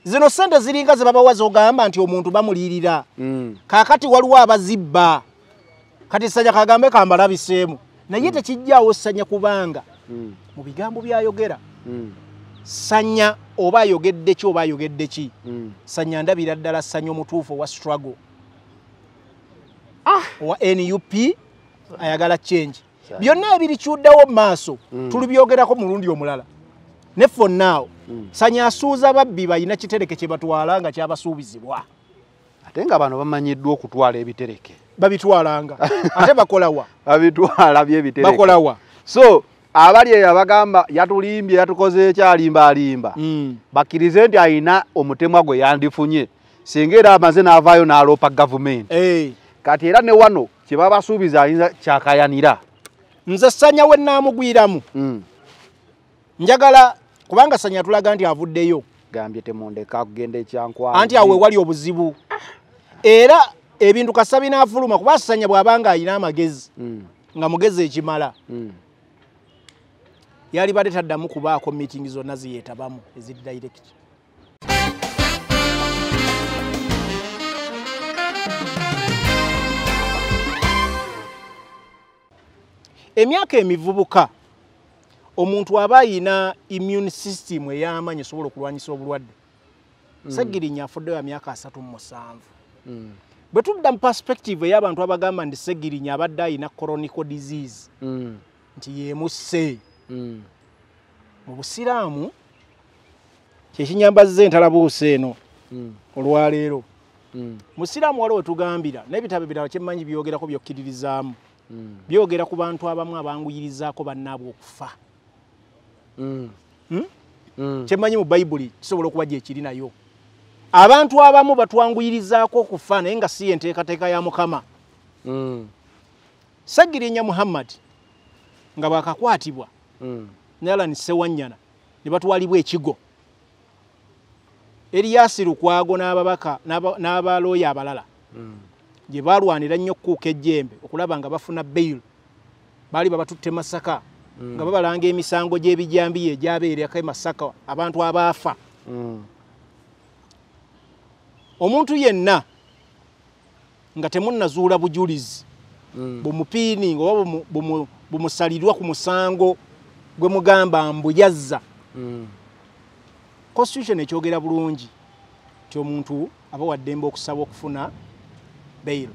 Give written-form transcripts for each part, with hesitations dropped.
zino sente ziringa ze babawaza ogamba nti omuntu bamulirira kakati waliwo abazibba kati Ssanya kagambe kambala biseemu naye tekijjaawo Ssanya kubanga mu bigambo byayogera Ssanya oba ayogedde ki oba ayogedde ki Ssanya ndabira ddala Ssanya omutuufu wa struggle wa NUP ayagala change byonna ebirikyuddewo mu maaso tulibyogerako mulundi omulala ne for now Ssanya asuuza babbi balina kitereke kye batwala nga kyabasuubizibwa ate nga bano bamanyiddwa okutwala ebitereke babitwalanga ate bakolawa babitwala by'ebitereke bakolawa so abali abagamba yatulimbye yatukoze ekyalimba bakkirize nti ayina omutemwa gwe yandifunye singa era amaze n'avaayo n'aloopa gavumenti kati era ne wano kye babasuubiza ayinza kyakayanira nze Ssanya we nnaamugwiramu njagala kubanga Ssanya tulaga nti avuddeyo gambye temundeka kugenda ekyankwawa anti awe wali obuzibu era ebintu kasa binaafuluma kuba Ssanya bw'abanga ayina amagezi nga mugezi ekimala yali badde taddamu kubaako meeting zonna ziyeetabamu eziri direct emyaka emivubuka omuntu aba ayina immune system ey'amaanyi esobola okulwanyisa obulwadde Ssegirinya afuddeyo myaka 37 bwe tudda mu perspective ey'abantu abagamba nti Ssegirinya abadde ayina chronic disease nti yeemusse mu Busiraamu kyekinyambazza entalabuusa eno olwaleero Musiraamu waliwo tugambira n'ebitabo ebirala kyemmanyi byogerako byokkiririzaamu byogera ku bantu abamu abanguyirizaako bannaabwe okufa kyemmanyi mu Bayibuli kisobola okuba gyekiri nayo abantu abamu batwanguyirizaako okufa naye nga si enteekateeka ya Mukama Ssegirinya Muhammad nga bakakwatibwa ne Alan Ssewanyana ne batwalibwa ekigo Erias Lukwago n'ababaka n'abalooya abalala gye balwanira nnyo okuuka ejjembe okulaba nga bafuna bail baali babatutte Masaka nga babalanga emisango gy'ebijambiya egyabeerako Masaka abantu abaafa omuntu yenna nga temunnazuula bujulizi bumupiini oba bumusalirwa ku musango gwe mugamba mbu yazza Constitution ekyogera bulungi ti omuntu aba waddembe okusaba okufuna bail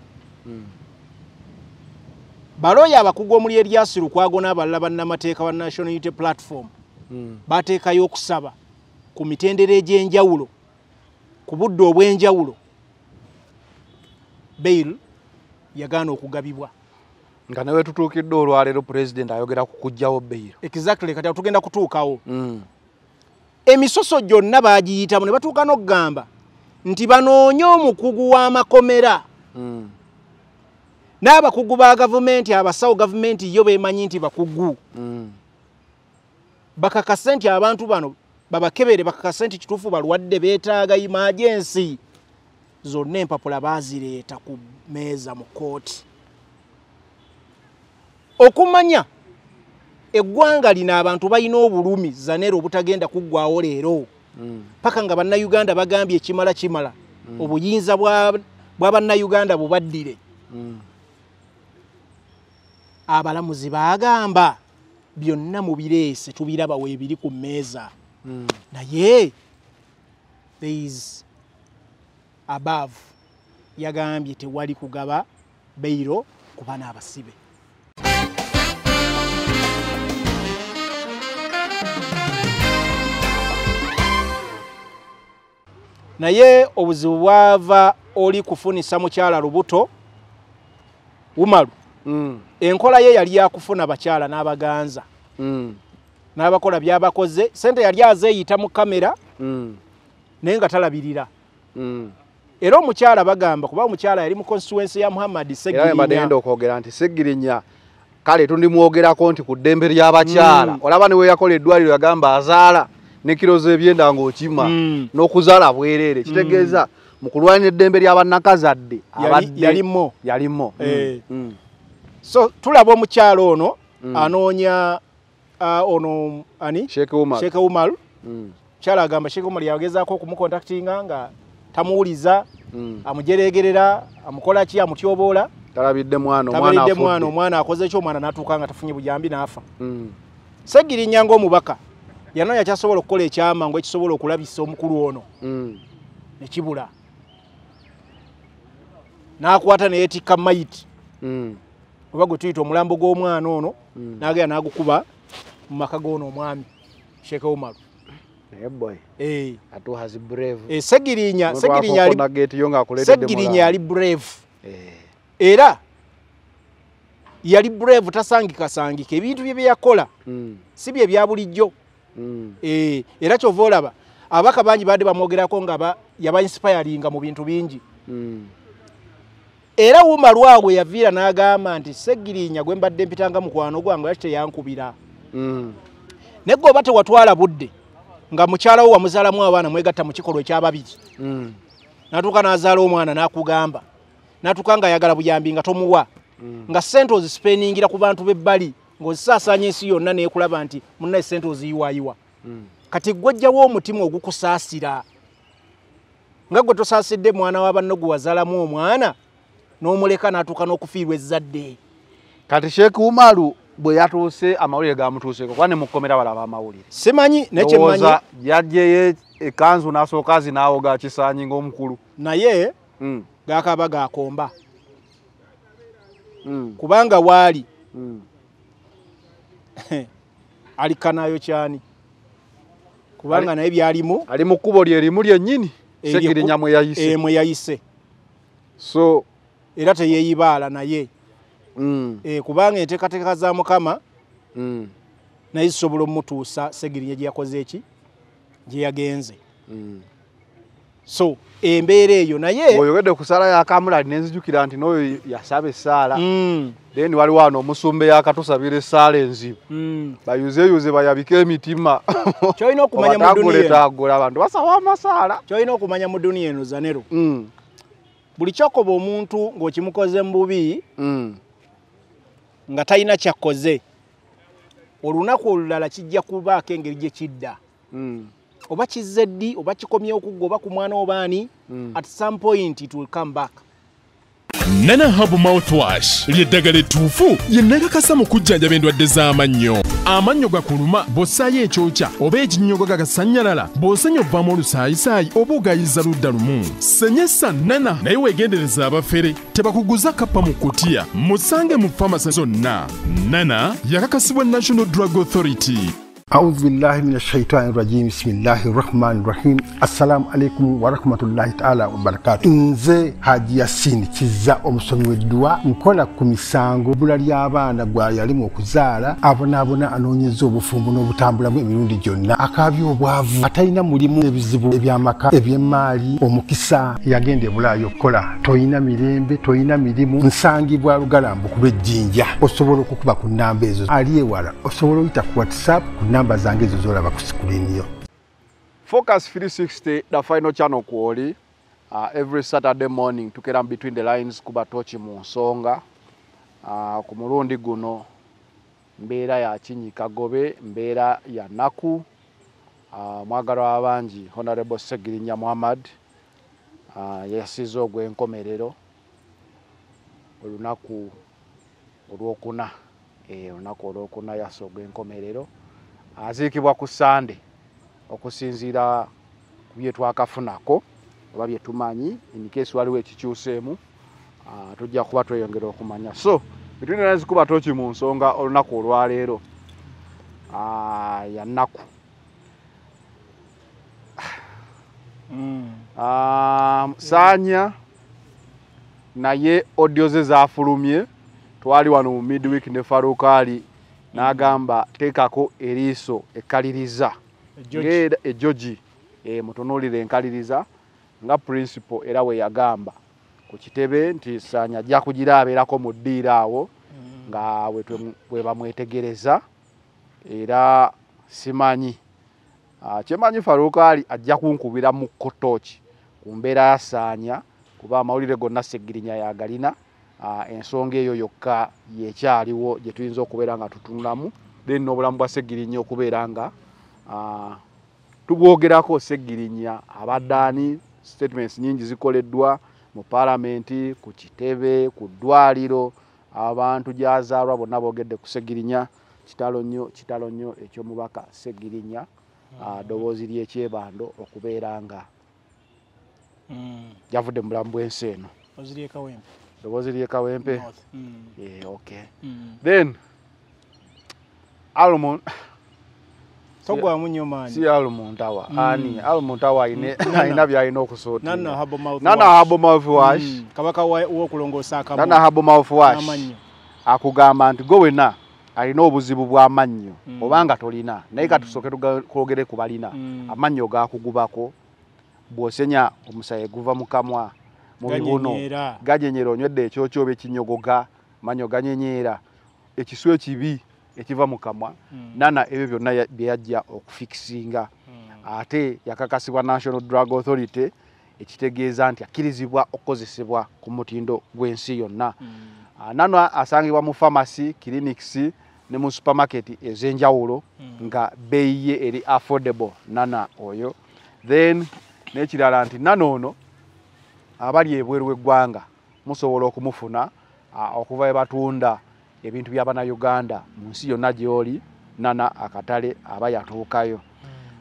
balooya abakugu omuli Erias Lukwago n'abalala bannamateeka ba National Unity Platform bateekayo okusaba ku mitendera egy'enjawulo ku budde obw'enjawulo bail yagaana okugabibwa nga newe tutuukidde olwaleero President ayogera ku kuggyawo bail exactly kati tugenda kutuukawo emisoso gyonna baagiyitamu ne batuuka n'okugamba nti banoonye omukugu w'amakomera n'abakugu ba gavumenti abasawo gavumenti yo beemanyi nti bakugu bakakase nti abantu bano babakebere bakakase nti kituufu balwadde beetaaga emergency zonna empapula baazireeta ku meeza mu kooti okumanya eggwanga lino abantu balina obulumi zanero obutagenda kuggwawo leero paka nga bannayuganda bagambye kimala obuyinza bw'abannayuganda bubaddire abalamuzi bagamba byonna mu bireese tubiraba weebiri ku mmeeza naye there is above yagambye tewali kugaba beiro ku bana abasibe naye obuzibu bwava oli kufunisa mukyala lubuto Umaru enkola ye yali yakufuna bakyala n'abaganza n'abakola byabakoze sente yali azeeyita mu kamera naye nga talabirira era omukyala bagamba kuba omukyala yali mu constituency ya Muhammad Ssegirinya badenda okwogera nti Ssegirinya kale tundimwogerako nti ku ddembe ly'abakyala olaba ne we yakola eddwaliro yagamba azaala ne kilo z'ebyenda ng'okima n'okuzaala bwereere kitegeeza mu kulwanya eddembe ly'abannakazadde yalimo so tulaba omukyalo ono anoonya ono ani Sheikh Umar Chala agamba Sheikh Omar yagezaako okumukontaktinga nga tamuwuliza amujeregerera amukola ki amutyobola talabidde mwana omwana akoze ekyo omwana n'atuuka nga tafunye bujambi n'afa. Seggirinya ng'omubaka yano yakyasobola okukola ekyama ngo ekisobola okulabisa omukulu ono ne kibula n'akwata ne yeetikka mayiti oba gwe tuyita omulambo gw'omwana ono n'agenda n'agukuba mu maka g'ono omwami Sheikh Omar. Seggirinya yali brave era yali brave tasangika ebintu bye yakola si bye bya bulijjo. Era kyova olaba abaka bangi badde bamwogerako nga yaba inspiringa mu bintu bingi. Era Omar waabwe yaviira n'agamba nti Seggirinya gwe mbadde mpitanga mukwano gwange lwaki teyankubira. Naye gwe oba tewatwala budde nga mukyala wo wamuzaalamu abaana mwegatta mu kikolwa eky'ababiri. Natuuka n'azaala omwana n'akugamba natuuka nga ayagala buyambi nga tomuwa nga ssente ozisipeningira ku bantu b'ebbali ng'ozisaasaanya ensi yonna n'ekulaba nti munnaye ssente oziyiwayiwa. Kati gw'ojjawo omutima ogukusaasira nga gwe tosaasidde mwana wa banno gwe wazaalamu omwana n'omuleka n'atuuka n'okufiirwa ezzadde. Kati Sheikh Omar bwe yatuuse amawulire gamutuuseeko kuba ne mukomera balaba amawulire. Simanyi nekyemmanyi yajjeyo ekanzu n'asooka azinaawoga kisaanyi ng'omukulu naye gaakaba gaakomba kubanga waali alikanayo kyani kubanga naye byalimu ali mu kkubo lye limu lyennyini Seggirinya mwe yayise so era teyeeyibaala naye kubanga enteekateeka za Mukama naye zisobola omutuusa Seggirinya gye yakoze eki gye yagenze. So embeera eyo naye oyogedde ku ssaala ya Kamulali nenzijukira nti n'oyo yasaba essaala then waliwo wano omusumba yakatusabira essaala enzibu bayuzeyuze bayabike emitima kyolina okumanya mu duniya abantu basaba amasaala kyolina okumanya mu duniya eno Zanero buli kyokoba omuntu ng'okimukoze mu bubi nga talina kyakkoze olunaku olulala kijja kubaako engeri gye kidda oba kizze ddi oba kikomye okugga oba ku mwana obaani at some point it will come back. Nana Herbal Mouthwash ly'eddagala ettuufu lye nnakakasa mu kujjanjaba endwadde z'amannyo. Amannyo gakuluma bw'ossaayo ekyokya oba ekinnyogo gagasannyalala bw'osenya ovaamu olusaayisaayi oba ogayiza ludda lumu. Senyesa Nana naye weegendereza abafere tebakuguza kappa mu kkutiya musange mu famasi zonna. Nana yakakasibwa National Drug Authority. أعوذ بالله من الشيطان الرجيم بسم الله الرحمن الرحيم السلام عليكم ورحمة الله تعالى وبركاته nze Haji Yasin kiza omusomi w'eddwa nkola ku misango bula ly'abaana gwa yalimu okuzaala abonaabona anoonyeza obufumbo n'obutambulamu emirundi gyonna akaabya obwavu atalina mulimu ebizibu eby'amaka eby'emmaali omukisa yagenda ebulaayo okukola toyina mirembe toyina mirimu nsangibwa lugalambu ku lw'ejjinja osobola okukuba ku nnamba ezo ali ewala osobola oyita ku WhatsApp ku namba zange ezo zolaba ku screen yo. Focus 360 the final channel kwoli every Saturday morning tukera between the lines kuba tochi mu nsonga ku mulundi guno mbeera ya Kinyika Gobe mbeera ya Naku mwagalo abangi Honorable Seggirinya Muhammad yasizo gwenkomerero olunaku olwokuna olunaku olwokuna yaso gwenkomerero aziikibwa ku Sande okusinziira ku bye twakafunako oba bye tumanyi in case waliwo ekikyuseemu tujja kuba tweyongera okumanya. So bitwine nazi kuba tochi mu nsonga olunaku olwaleero ya Naku Sanya naye audio ze zafulumye twali wano mu midweek ne Farukali n'agamba teekako eriiso ekaliriza ejoji mutunuulire enkaliriza nga principal era we yagamba ku kitebe nti Sanya ajja kugira abeerako mu ddiira awo nga we bamwetegereza era simanyi kyemanyi Farukali ajja kunkubira mu kotoki ku mbeera ya Sanya kuba amawulire gonna Seggirinya yagalina ensonga eyo yokka yekyaliwo gye tuyinza okubeera nga tutunulamu then n'obulamu bwa Seggirinya okubeera nga tubwogerako Seggirinya abaddaani statements nyingi zikoleddwa mu parliament ku kitebe ku ddwaliro abantu gyazaalwa bonna boogedde ku Seggirinya kitalo nnyo eky'omubaka Seggirinya ddoboozi ly'ekyebando okubeera nga yavudde mu bulamu bw'ensi eno ddoboozi ly'ekawempe okay then Almond togwamu nnyo maanyi si Almontawa ani Almontawa ina byalina okusootira Nana Habo Mouthwash kabaka w'okulongoosa akamu Nana Habo Mouthwash akugamba nti gwe wena alina obuzibu bw'amannyo obanga tolina naye katusooke twogere ku balina amannyo gaakugubako bw'osenya omusayi guva mu kamwa mu bibuno ganyenyera onywedde ekyokyo oba ekinyogoga mannyo ganyenyeera ekiswa ekibi ekiva mu kamwa Nana ebyo byonna bye yajja okufikisinga ate yakakasibwa National Drug Authority ekitegeeza nti akkirizibwa okukozesebwa ku mutindo gw'ensi yonna Nana asangibwa mu pharmacy clinics ne mu supermarket ez'enjawulo nga bbeeyi ye eri affordable Nana oyo then n'ekirala nti Nana ono abali ebweru w'eggwanga musobola okumufuna okuva we batunda ebintu by'Abannayuganda mu nsi yonna gy'oli Nana akatale aba yatuukayo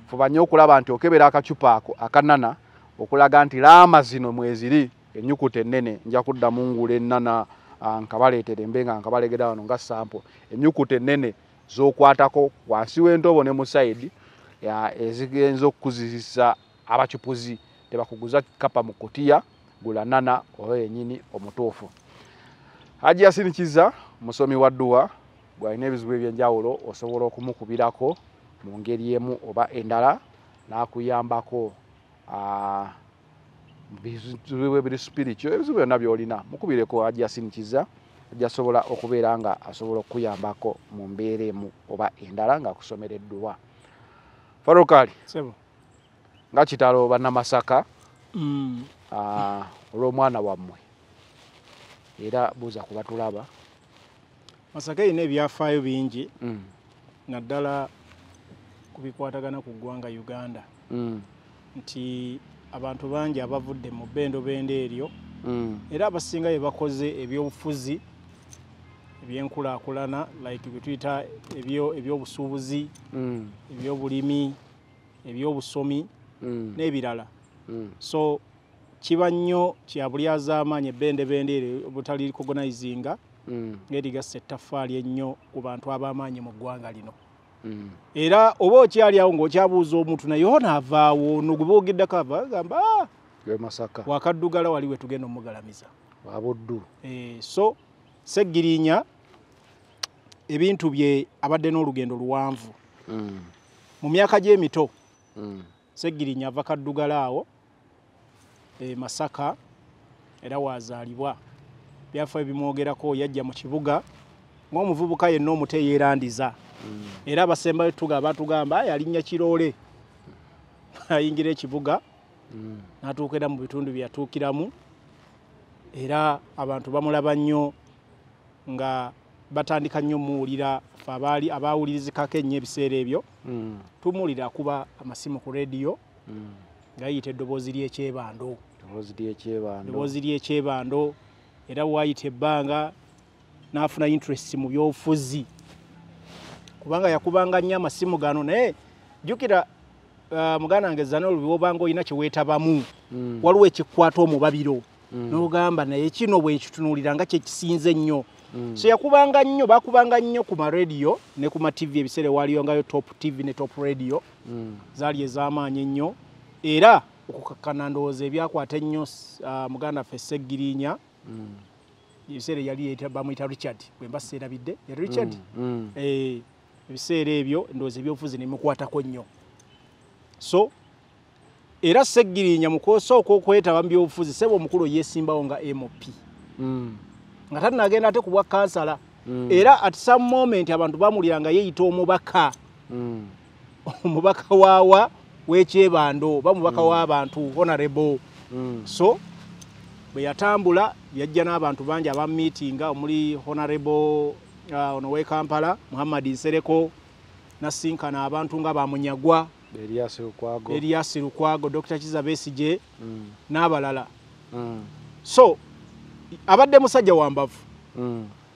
fuba nnyo okulaba nti okebera akacupa ako aka Nana okulaga nti laama zino mweziri ennyukuta ennene nja kuddamu ngule Nana nkabaleetere mbenga nkabalegera wano nga sample ennyukuta ennene z'okwatako wansi w'entobo ne mu side ezigenza okukuzisa abacupuzi tebakuguza kapa mu kutiya gula Nana oyo yennyini omutuufu. Haji Yasin Kiza musomi wa dduwa gwalina ebizibu ebyenjawulo osobola okumukubirako mu ngeri emu oba endala n'akuyambako bizibu ebiri spiritual ebizibu byonna by'olina mukubireko Haji Yasin Kiza ajja asobola okubeera nga asobola okuyambako mu mbeera emu oba endala ng'akusomereddwa. Farokali nga kitalo bannamasaka olw'omwana wammwe era buuza kuba tulaba Masaka ine ebyafaayo bingi naddala kubikwatagana ku ggwanga Uganda nti abantu bangi abavudde mu bendobendo eryo era abasinga bye bakoze ebyobufuzi ebyenkulaakulana like bwe tuyita ebyobusuubuzi ebyobulimi ebyobusomi n'ebirala so kiba nnyo kya bulyazaamaanyi ebbendebende eryo obutali recognizinga ng'erigassa ettaffaali ennyo ku bantu ab'amaanyi mu ggwanga lino era oba okyali awo ng'okyabuuza omuntu naye onaavaawo no gwe boogeddeko agamba Masaka wakaddugala wali we tugenda omugalamiza wabuddu so Seggirinya ebintu bye abadde n'olugendo luwanvu mu myaka gy'emito Seggirinya ava kaddugala awo Masaka era wazaalibwa byafaayo bimwogerako yajja mu kibuga ng'omuvubuka yenna omuto yeerandiza era abasembayo batugamba yalinnya Kiroole ayingira ekibuga n'atuukira mu bitundu bye yatuukiramu era abantu bamulaba nnyo nga batandika nnyo muwulira abaawulirizikako ennyo ebiseera ebyo tumuwulira akuba amasimu ku rediyo ng'ayita eddoboozi ly'ekyebando era waayita ebbanga n'afuna interest mu byobufuzi kubanga yakubanga nnyo amasimu gano naye jjukira muganda wange zana olubanga olina kye weetabamu waliwo ekikwata omubabiro n'ogamba naye kino bwe nkitunuulira nga kyekisinze ennyo so yakubanga nnyo bakubanga nnyo ku marediyo ne ku mativi ebiseera waliyongayo top tv ne top radio zaali ez'amaanyi ennyo era okukakkana ndowooza ebyakwata ennyo muganda ffe Seggirinya ebiseera yali bamuyita Richard bwe mba seerabidde ya Richard ebiseera ebyo ndowooza ebyobufuzi ne mukwatako nnyo so era Seggirinya mukosooka okwetaba mu byobufuzi sebo omukulu yeesimbawo nga MOP nga tanagenda ate ku bwa kansala era at some moment abantu bamuliranga yeeyita omubaka omubaka waawa w'ekyebando oba mubaka w'abantu honorable so bwe yatambula yajja n'abantu bangi abamumiitinga omuli honorable ono w'e Kampala Muhammad Nsereko nasinkana abantu nga bamunyagwa Elias Lukwago, Dr. Kizza Besigye n'abalala. So abadde musajja wambavu.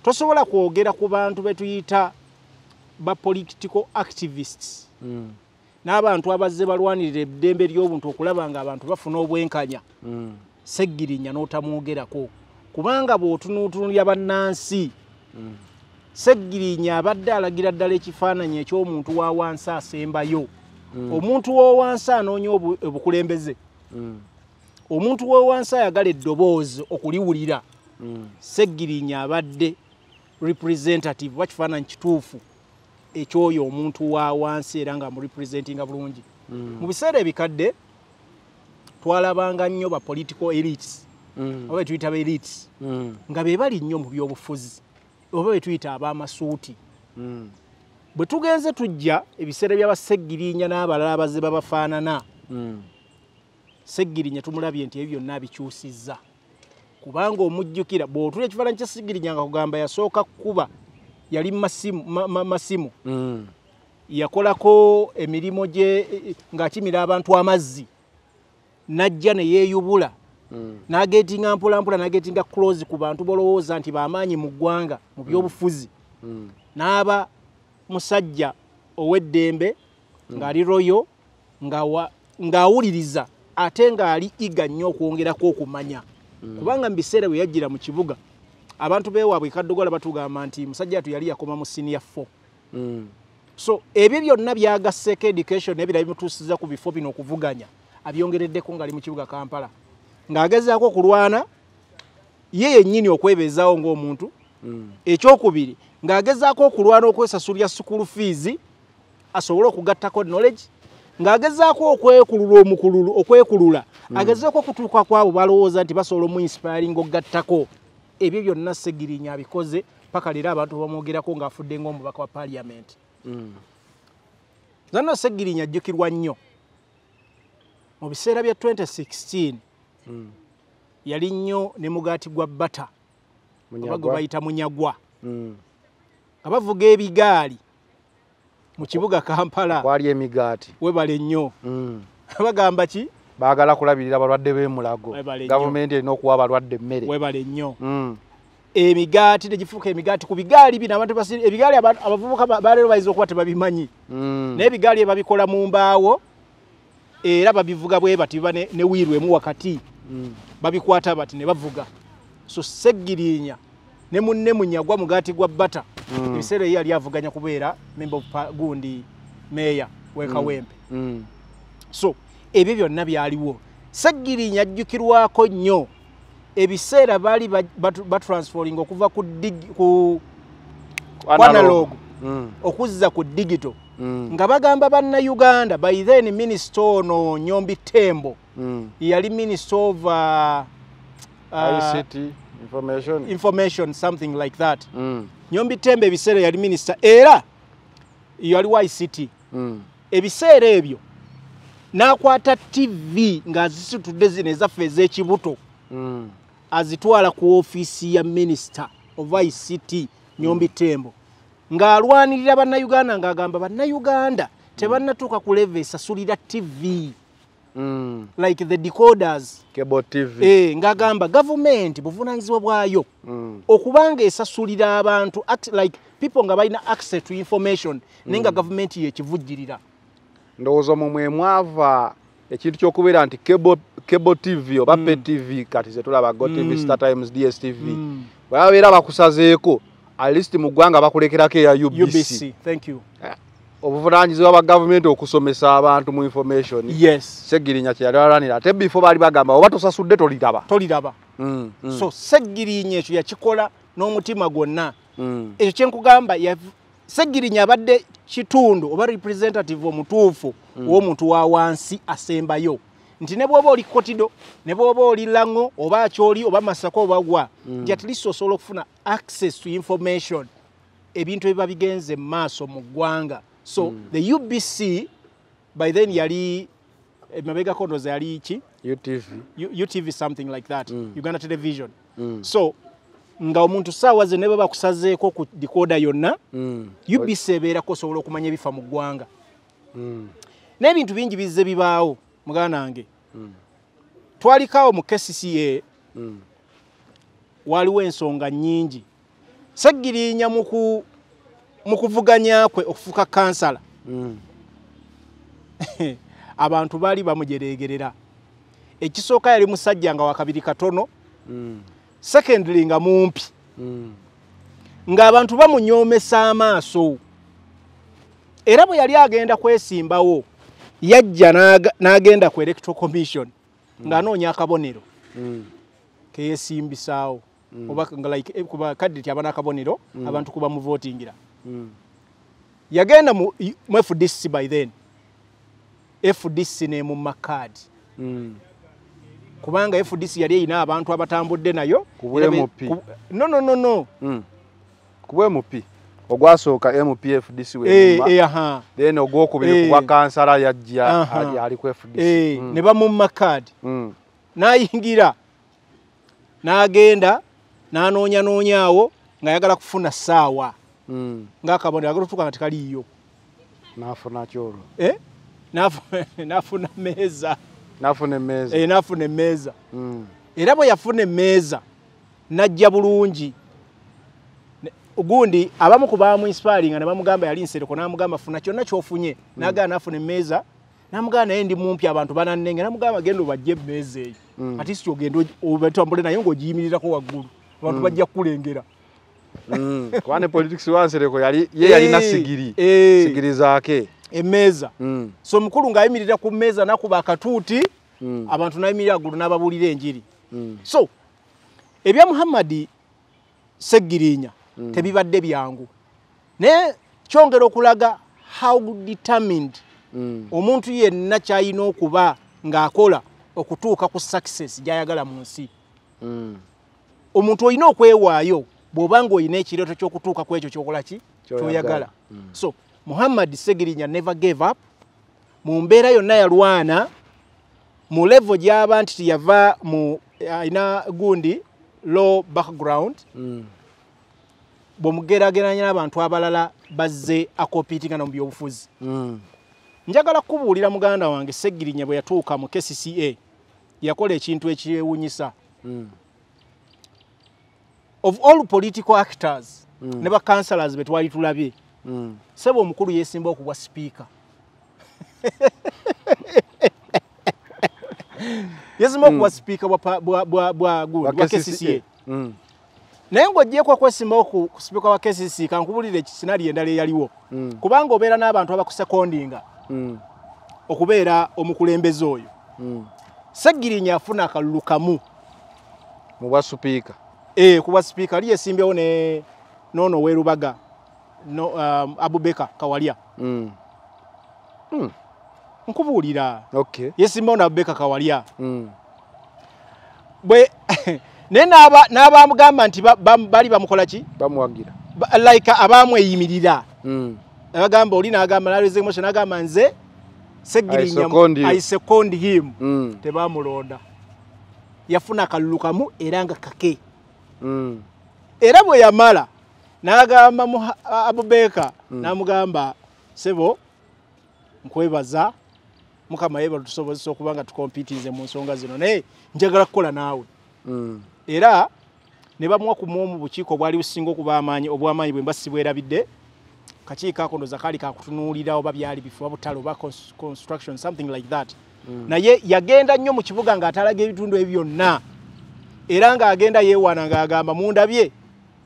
Tosobola kwogera ku bantu betuyita ba political activists. N'abantu abazze balwanirira eddembe ly'obuntu okulaba nga abantu bafuna obwenkanya. Seggirinya n'otamwogerako. Kubanga bw'otunuutunulya bannansi. Seggirinya abadde alagira ddala ekifaananyi eky'omuntu wa wansi asembayo. Omuntu wa wansi anoonya obukulembeze. Omuntu wa wansi ayagala eddoboozi okuliwulira. Seggirinya abadde representative wakifaananyi kituufu ekyoyo omuntu wa wansi era nga murepresentinga bulungi. Mu biseera ebikadde twalabanga nnyo ba political elites. Oba tuyita ba elites. Nga be bali nnyo mu byobufuzi. Oba tuyita ab'amasuuti. Bwe tugenze tujja ebiseera by'abaseggirinya n'abalala abazze babafaanana. Seggirinya tumulabye nti ebyo byonna bikyusizza. Kubanga omujjukira bw'otula ekifaananyi kya Seggirinya nga kugamba yasooka kuba yali masimu. Yakolako emirimu gye ng'akimira abantu amazzi. Najja ne yeeyubula. N'agetinga mpolampola n'agetinga close ku bantu bolowooza nti bamaanyi mu ggwanga mu byobufuzi. N'aba musajja ow'eddembe ng'ali royo ng'awuliriza ate ng'ali iga nnyo okwongerako okumanya. Kubanga mu biseera bwe yajjira mu kibuga abantu beewaabwe kaddogola batugamba nti musajja atu yali yakoma mu senior 4. So ebyo byonna byagasseko education n'ebirala bimutuusiza ku bifo bino okuvuganya abyongereddeko ng'ali mu kibuga Kampala ng'agezaako okulwana ye yennyini okwebeezaawo ng'omuntu. Ekyokubiri ng'agezaako okulwana okwesasulya school fees asobole okugattako knowledge ng'agezaako okwekulula agezaako okutuuka kwabo balowooza nti basobola mu inspiring okugattako. Ebyo byonna Seggirinya abikoze paka leero abantu bamwogerako ng'afudde ng'omubaka wa parliament. Zanno Seggirinya ajjukirwa nnyo mu biseera bya 2016 yali nnyo ne mugaati gwa bata oba bayita munyagwa nga bavuga ebigaali mu kibuga Kampala. Wali emigaati webale nnyo. Bagamba ki? Baagala kulabirira balwadde b'emulago. Gavumenti erina okuwa abalwadde emmere. Webale nnyo. Emigaati negifuuka emigaati ku bigaali bino abantu ebigaali abavubuka baleero bayinza okuba tebabimanyi. N'ebigaali ebabikola mu mbaawo era babivuga bwe bati biba ne wiiru emu wakati. Babikwata bati ne bavuga. So Seggirinya ne munne munyagwa mugaati gwa bata. Ebiseera yali avuganya kubeera member of gundi meya w'Ekawempe. So ebyo byonna byaliwo. Seggirinya ajjukirwako nnyo ebiseera baali batransferring okuva ku analog okuzza ku digital. Nga bagamba bannayuganda by then Minister ono Nyombi Tembo yali Minister of ICT information something like that. Nyombi Tembo ebiseera yali minister era yali wa ICT. Ebiseera ebyo n'akwata TV ng'azisitudde zino ezaffe ez'ekibuto azitwala ku ofiisi ya Minister of ICT Nyombi Tembo ng'alwanirira bannayuganda ng'agamba bannayuganda tebannatuuka ku level esasulira TV like the decoders cable TV. Ng'agamba government buvunaanyizibwa bwayo okubanga esasulira abantu like people nga balina access to information nenga government yekivujjirira. Ndowooza mwe mwava ekintu ky'okubeera nti cable TV oba pay TV kati ze tulaba Go TV, Star Times, DSTV babeera bakusazeeko at least mu ggwanga bakulekerako eya UBC. Thank you. Obuvunaanyizibwa bwa gavumenti okusomesa abantu mu information. Yes. Seggirinya kye yali alanira ate bifo baali bagamba oba tosasudde toliraba. So Seggirinya ekyo yakikola n'omutima gwonna. Ekyo kye nkugamba Seggirinya abadde kitundu oba representative omutuufu w'omuntu wa wansi asembayo. Nti ne bw'oba oli Kotido, ne bw'oba oli Lango, oba Acholi, oba Masaka, oba gwa, nti at least osobola okufuna access to information ebintu ebiba bigenze maaso mu ggwanga. So the UBC by then yali mabega kondoza yali ki? UTV something like that. Uganda Television. So nga omuntu saawa ze ne baba kusazeeko ku decoder yonna UBC ebeerako osobola okumanya ebifa mu ggwanga. n'ebintu bingi bizze bibaawo muganda wange twalikaawo mu KCCA waliwo ensonga nnyingi Seggirinya mu kuvuganya kwe okufuuka kansala abantu baali bamujereegerera ekisooka yali musajja nga wakabiri katono secondly nga mumpi ng'abantu bamunyoomesa amaaso era bwe yali agenda kwesimbawo yajja n'agenda ku electoral commission ng'anoonya akabonero keyeesimbisaawo oba like kuba kaditi abana akabonero abantu kuba mu votingira yagenda mu FDC by then FDC ne mu makadi kubanga FDC yali ina abantu abatambudde nayo kubwe MP no kubwe MP ogwasooka MP FDC we aha then ogwokubiri kuba kansala yajja ali ku FDC ne ba mu makadi nayingira n'agenda n'anoonya-noonyaawo ng'ayagala kufuna ssaawa ng'akabonero agala otuuka nga tekaliiyo n'afuna kyolwo n'afuna mmeeza n'afuna emmeeza era bwe yafuna emmeeza n'ajja bulungi gundi abamu ku baamuinspiringa ne bamugamba yali nsereko n'amugamba funa kyonna ky'ofunye n'agamba n'afuna emmeeza n'amugamba naye ndi mumpi abantu banannenge n'amugamba genda obajje emmeeza eyo ati si ogenda obatambule naye ng'ogiyimirirako waggulu abantu bajja kulengera kubane politics wansereko yalina sigiri zaake emmeeza so mukulu ng'ayimirira ku mmeeza nakuba akatuuti abantu n'ayimirira waggulu n'ababuulira enjiri so ebya Muhammad Seggirinya tebibadde byangu naye kyongera okulaga how determined omuntu yenna kyalina okuba ng'akola okutuuka ku success gy'ayagala mu nsi omuntu olina okwewaayo bw'obanga olina ekirooto ky'okutuuka ku ekyo ky'okola ki ky'oyagala so Muhammad Seggirinya never gave up mu mbeera yonna yalwana mu level gy'aba nti yava mu ina gundi low background bw'omugerageranya n'abantu abalala bazze akopiitinga mu byobufuzi njagala kubuulira muganda wange Seggirinya bwe yatuuka mu KCCA yakola ekintu ekyewunyisa of all political actors ne ba councillors be twali tulabye sebo omukulu yeesimba okubwa speaker yeesimba okubwa speaker bwa KCCA naye ng'oggyeko kwesimbawo ku speaker wa KCCA kankubulire ekisinali endala eyaliwo kubanga obeera n'abantu abakusekondinga okubeera omukulembeze oyo Seggirinya afuna akalulu kamu mu bwa speaker kuba speaker ali yesimbyewo ne nono werubaga Abubeka Kawalya nkubuulira yesimbawo na Abubeka Kawalya bwe naye n'abamugamba nti bali bamukola ki bamuwagira like abamweyimirira abagamba oli n'agamba nalweze emotion n'agamba nze Seggirinya I second him tebamulonda yafuna akalulu kamu era nga kake era bwe yamala n'agamba Abubeka n'amugamba sebo nkwebaza mukama yeba tusobozesa okuba nga tukompitize mu nsonga zino naye njagala kukola naawe era ne bamuwa ku mu bukiiko bwali businga okuba obw'amaanyi bwe mbasi bwerabidde kakiiko akondoza kali kakutunuulira oba byali bifuba butalo oba construction something like that naye yagenda nnyo mu kibuga ng'atalaga ebitundu ebyo byonna era ng'agenda yeewaana ng'agamba mundabye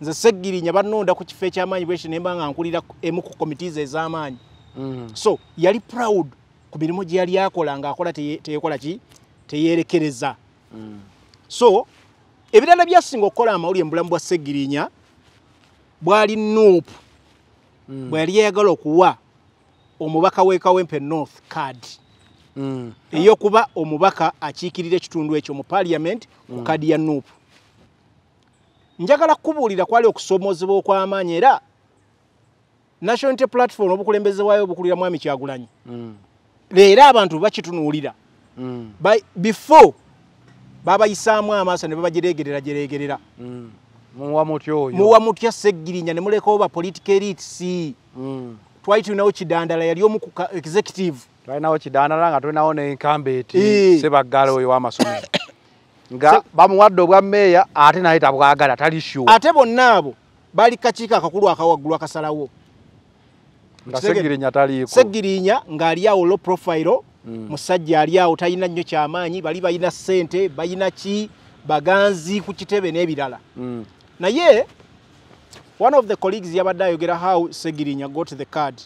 nze Seggirinya bannonda ku kifo eky'amaanyi bwekyo ne mba nga nkulira emu ku committees ez'amaanyi so yali proud ku mirimu gye yali akola ng'akola teyekola ki teyeerekereza so ebirala byasinga okukola amawulire mu bulamu bwa Seggirinya bwali Nuupu bwe yali yayagala okuwa omubaka w'e Kawempe North card eyokuba omubaka akiikirira ekitundu ekyo mu parliament ku kadi ya Nuupu njagala kubuulira kwali okusoomozebwa okw'amaanyi era National Unity Platform obukulembeze waayo obukulira Mwami Kyagulanyi era abantu bakitunuulira before babayisaamu amaaso ne babajeregerera muwa mutya Seggirinya ne mulekawo ba political elites twali tulinawo Kidandala yali omu ku executive Twalinawo kidaanala nga tulinawo n'enkambeti Sebaggala oyo w'amasomero nga bamuwadde obwa mmeeya ate naye tabwagala tali sure. Ate bonna abo bali kakiiko akakulu akawaggulu akasalawo nga Seggirinya taliiko. Seggirinya ng'ali awo low profile musajja ali awo talina nnyo kyamaanyi bali balina ssente balina ki baganzi ku kitebe n'ebirala. Naye one of the colleagues yabadde ayogera how Seggirinya got the card.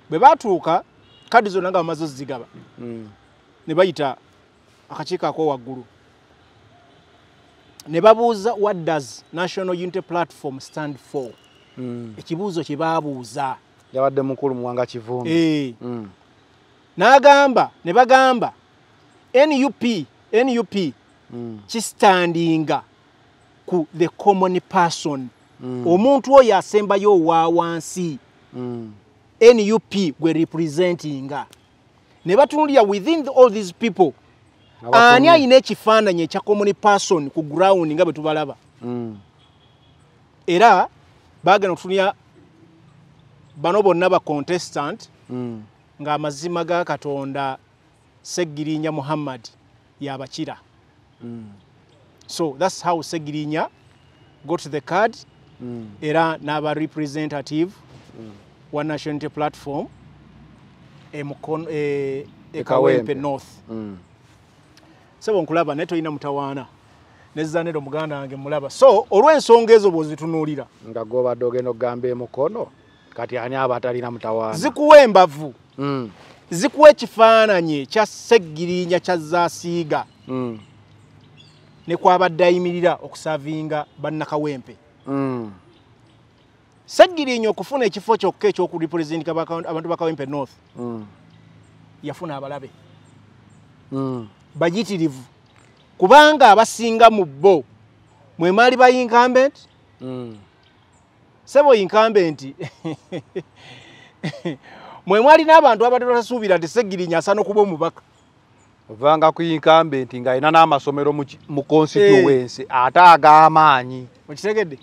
Bwe baatuuka kadi zonna nga bamaze ozzigaba ne bayita akakiiko ak'owaggulu ne babuuza what does National Unity Platform stand for. Ekibuuzo kye baabuuza yabadde mukulu Muwanga Kivumbi. N'agamba ne bagamba NUP kistandinga ku the common person omuntu oyo asembayo owa wansi NUP gwe representinga ne batunulira within all these people ani ayina ekifaananyi ekya common person ku ground nga bwe tubalaba. Era baagana okutunulira bano bonna ba contestant nga amazima ga Katonda Seggirinya Muhammad yabakira. So that's how Seggirinya got the card. Era n'aba representative wa National Unity Platform Kawempe North. Sebo nkulaba naye tolina mutawaana nezanero muganda wange mulaba. So olw'ensonga ezo bw'ozitunuulira nga gobadde ogenda okugamba Mukono kati ani aba atalina mutawaana zikuwa embavu zikuwa ekifaananyi kya Seggirinya kyazaasiiga ne kwabadde ayimirira okusavinga bannakawempe. Seggirinya okufuna ekifo kyokka ekyokurepresentinga abantu ba Kawempe North yafuna abalabe bagitirivu kubanga abasinga mu bo mwe maali ba incumbent sebo incumbent mwe mwali n'abantu abadde basuubira nti Seggirinya asana okuba omubaka ovanga ku incumbent nga ina n'amasomero mu constituency ate ag'amaanyi okitegedde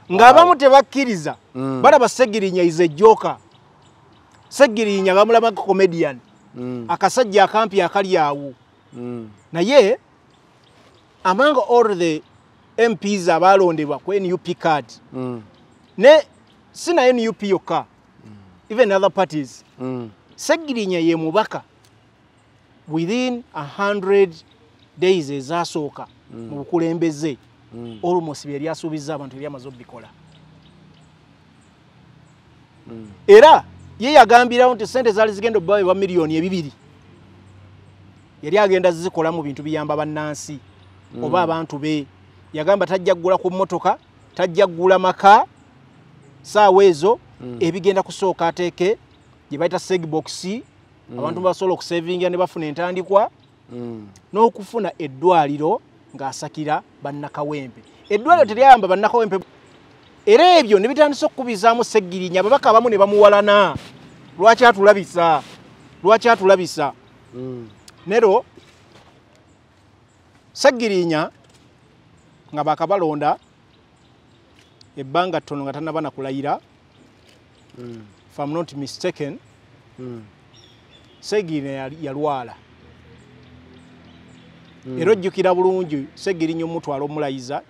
ng'abamu tebakkiriza balaba Seggirinya is a joker. Seggirinya bamulaba nga comedian akasajja akampi akali awo. Naye among all the MPs abalondebwa ku NUP card ne sina NUP yokka even other parties Seggirinya ye mubaka within 100 days ezasooka mu bukulembeze almost byali asuubiza abantu byali amaze obikola. Era ye yagambirawo nti sente zaali zigenda obbawe bwa miliyoni 2 yali agenda zikola mu bintu biyamba bannansi oba abantu be. Yagamba tajja kugula ku mmotoka tajja kugula maka saawa ezo ebigenda kusooka ateeke gye bayita segbox abantu basobola okusavinga ne bafuna entandikwa n'okufuna eddwaliro ng'asakira bannakawempe. Eddwaliro teryayamba bannakawempe era ebyo ne bitandisa okukubizaamu Seggirinya ababaka abamu ne bamuwalana lwaki atulabisa nero Seggirinya nga bakabalonda ebbanga ttono nga tannaba na kulayira if I'm not mistaken Seggirinya yalwala era ojjukira bulungi Seggirinya omutwala omulayiza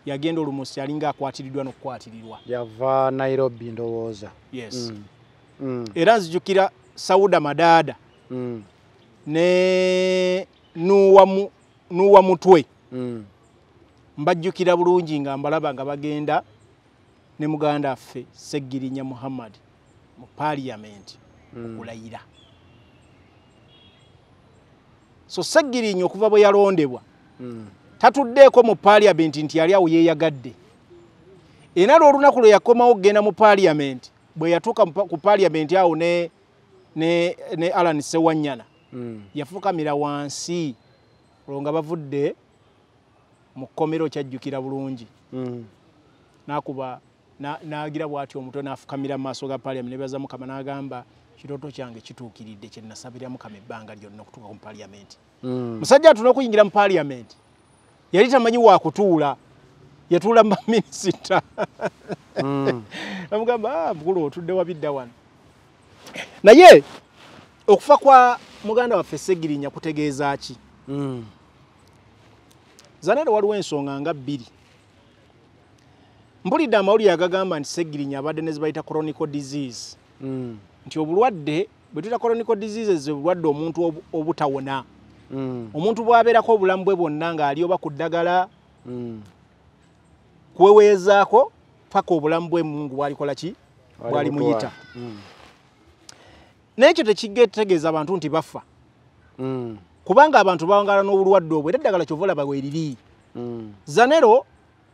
yagenda olumusi alinga akwatiriddwa n'okukwatirirwa yava Nairobi ndowooza. Yes. Era nzijukira Sauda Madada ne nuwa mutwe mbajjukira bulungi nga mbalaba nga bagenda ne muganda affe Seggirinya Muhammad mu parliament okulayira. So Seggirinya okuva bwe yalondebwa tatuddeeko mu parliament nti yali awo yeeyagadde. Era n'olunaku lwe yakomawo okugenda mu parliament bwe yatuuka ku parliament awo ne Alan Sewanyana yafukamira wansi olwo nga bavudde mu kkomero kyajjukira bulungi n'akuba n'agira bw'atyo omutwe n'afukamira mu maaso ga parliament nebaza Mukama n'agamba kirooto kyange kituukiridde kye nasabira Mukama ebbanga lyonna okutuuka ku parliament. Musajja atuna okuyingira mu parliament yali tamanyi wa kutuula yatuula mu minisita amugamba mukulu otudde wabidda wano naye okufa kwa muganda waffe Sseggirinya kutegeeza ki? Zanero waliwo ensonga nga bbiri. Mpulidde amawulire agagamba nti Sseggirinya abadde ne zibayita chronic disease. Nti obulwadde bwe tuyita chronic diseases obulwadde omuntu obutawona. Omuntu bw'abeerako obulamu bwe bwonna ng'ali oba ku ddagala kweweezaako paka obulamu bwe Mungu bw'alikola ki? Bw'ali muyita. N'ekyo tekitegeeza abantu nti bafa. Kubanga abantu bawangala n'obulwadde obwo era eddagala kyova olaba bweriri. Zanero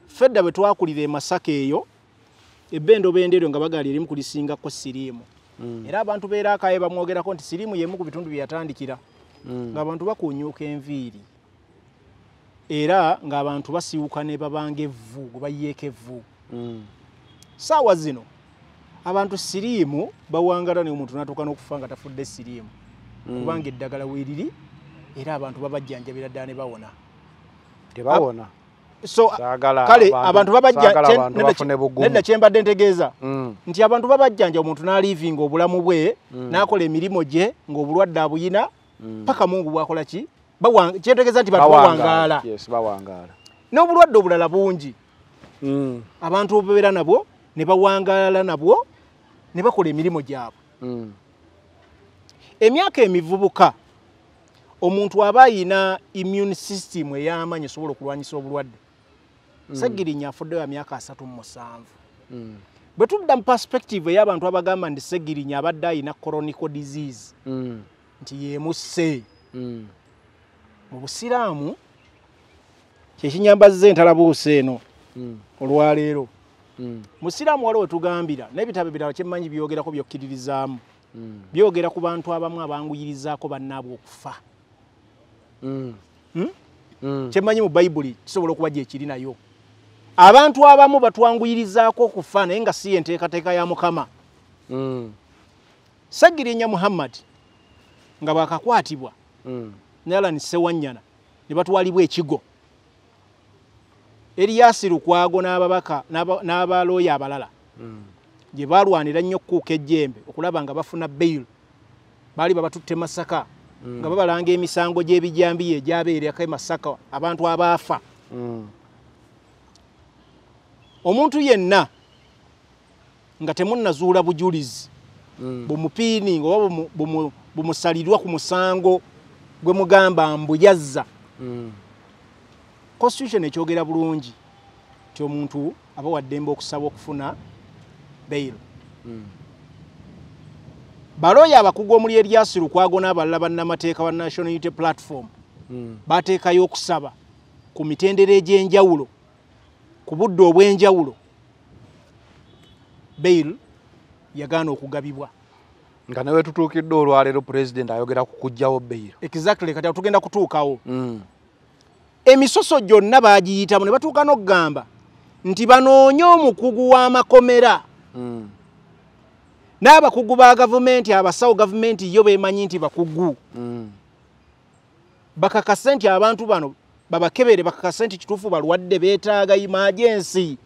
fedda bwe twakulira e Masaka eyo ebbendobendo eryo nga bagali erimu kulisingako siriimu. Era abantu beeraakaye bamwogerako nti siriimu y'emu ku bitundu bye yatandikira. Ng'abantu bakuunyuuka enviiri. Era ng'abantu basiiwuka ne babanga evvu gwe bayiyeeko evvu. Saawa zino abantu siriimu bawangala n'omuntu n'atuuka n'okufa nga tafudde siriimu. Kubanga eddagala weeriri era abantu babajjanjabira ddala ne bawona. Tebawona. So kale abantu babajjanjabira kye mbadde ntegeeza nti abantu babajjanja omuntu n'alivinga obulamu bwe n'akola emirimu gye ng'obulwadde abuyina paka Mungu bwakola ki? Kyetegeeza nti bantu bawangaala. Yes, bawangaala. N'obulwadde obulala bungi. Abantu obeera nabwo ne bawangaala nabwo ne bakola emirimu gyabwe. Emyaka emivubuka omuntu aba ayina immune system ey'amaanyi esobola okulwanyisa obulwadde. Sseggirinya afudde wa myaka 37. Bwe tudda mu perspective ey'abantu abagamba nti Sseggirinya abadde ayina chronic disease nti yeemusse. Mu Busiraamu kyekinyambazza entalabuuse eno olwaleero. Musiraamu waliwo wetugambira n'ebitabo ebirala kyemmanyi byogerako byokkiririzaamu. Byogera ku bantu abamu abanguyirizaako bannaabwe okufa. Kyemmanyi mu Bayibuli kisobola okuba gye kiri nayo. Abantu abamu batwanguyirizaako okufa naye nga si enteekateeka ya Mukama. Sseggirinya Muhammad nga bwakakwatibwa Allan Ssewanyana ne batwalibwa ekigo. Erias Lukwago n'ababaka n'abalooya abalala gye balwanira nnyo okukuuka ejjembe okulaba nga bafuna bail. Baali babatutte Masaka nga babalanga emisango gy'ebijambiya egyabeerako e Masaka abantu abaafa. Omuntu yenna nga temunnazuula bujulizi bumupiini oba bumusalirwa ku musango gwe mugamba mbu yazza. Constitution ekyogera bulungi nti omuntu aba waddembe okusaba okufuna bail. Balooya abakugu omuli Erias Lukwago n'abalala bannamateeka wa National Unity Platform bateekayo okusaba ku mitendera egy'enjawulo ku budde obw'enjawulo. Bail yagaana okugabibwa. Nga newe tutuukidde olwaleero President ayogera ku kuggyawo bail. Exactly, kati tugenda kutuukawo. Emisoso gyonna baagiyitamu ne batuuka n'okugamba nti banoonye omukugu w'amakomera. N'abakugu ba gavumenti abasawo gavumenti yo beemanyi nti bakugu. Bakakase nti abantu bano babakebere bakakase nti kituufu balwadde beetaaga emergency.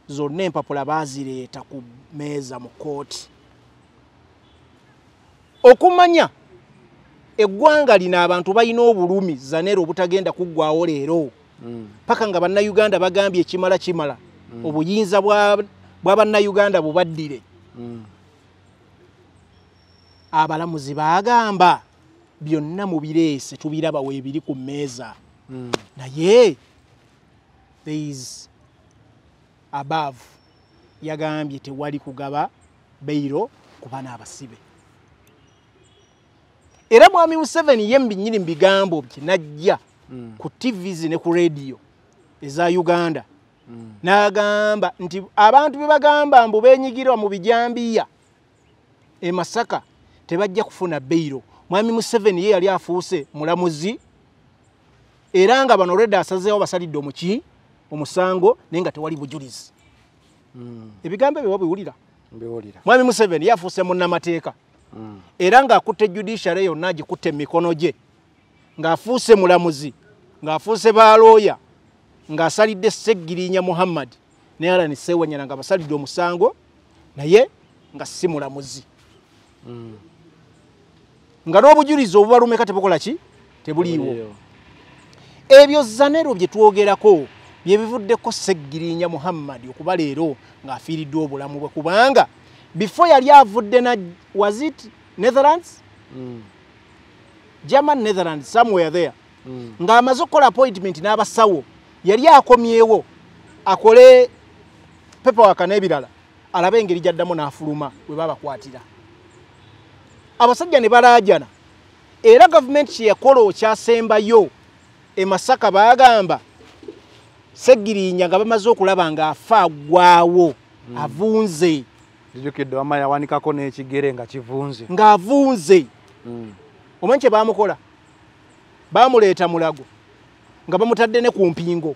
Zonna empapula baazireeta ku meeza mu kooti. Okumanya eggwanga lino abantu balina obulumi Zanero obutagenda kuggwawo leero. Paka nga bannayuganda bagambye ekimala kimala. Obuyinza bwa bannayuganda bubaddire. Abalamuzi baagamba byonna mu bireese tubiraba weebiri ku mmeeza. Naye there is above yagambye tewali kugaba beiro ku baana abasibe. Era Mwami Museveni yembi nnyini mu bigambo bye najja ku TVs ne ku radio eza Uganda. N'agamba nti abantu be bagamba mbu beenyigirwa mu bijambiya e Masaka tebajja kufuna beiro. Mwami Museveni ye yali afuuse mulamuzi era nga bano already asazeewo basalidde omusango naye nga tewali bujulizi. Ebigambo ebyo wabiwulira? Mbiwulira. Mwami Museveni yafuuse munnamateeka era ng'akutte judiciary yonna agikutte emikono gye, ng'afuuse mulamuzi, ng'afuuse balooya, ng'asalidde Sseggirinya Muhammad ne Allan Ssewanyana nga basalidde omusango naye nga si mulamuzi. nga n'obujulizi obubalumeka tebukola ki tebuliiwo. Ebyo Zanero bye twogerako bye bivuddeko Seggirinya Muhammad okuba leero ng'afiiriddwa obulamu bwe, kubanga before yali avudde na was it Netherlands? German Netherlands, somewhere there. Ng'amaze okukola appointment n'abasawo yali akomyewo akole paperwork n'ebirala alabe engeri gyaddamu n'afuluma bwe babakwatira. Abasajja ne balaajana era gavumenti kye yakola okyasembayo e Masaka bagamba Seggirinya nga bamaze okulaba ng'afa aggwaawo avunze. Jjukidde wama yawanikako n'ekigere nga kivunze. Ng'avunze. Omanyi kye baamukola? Baamuleeta Mulago nga bamutadde ne ku mpingo.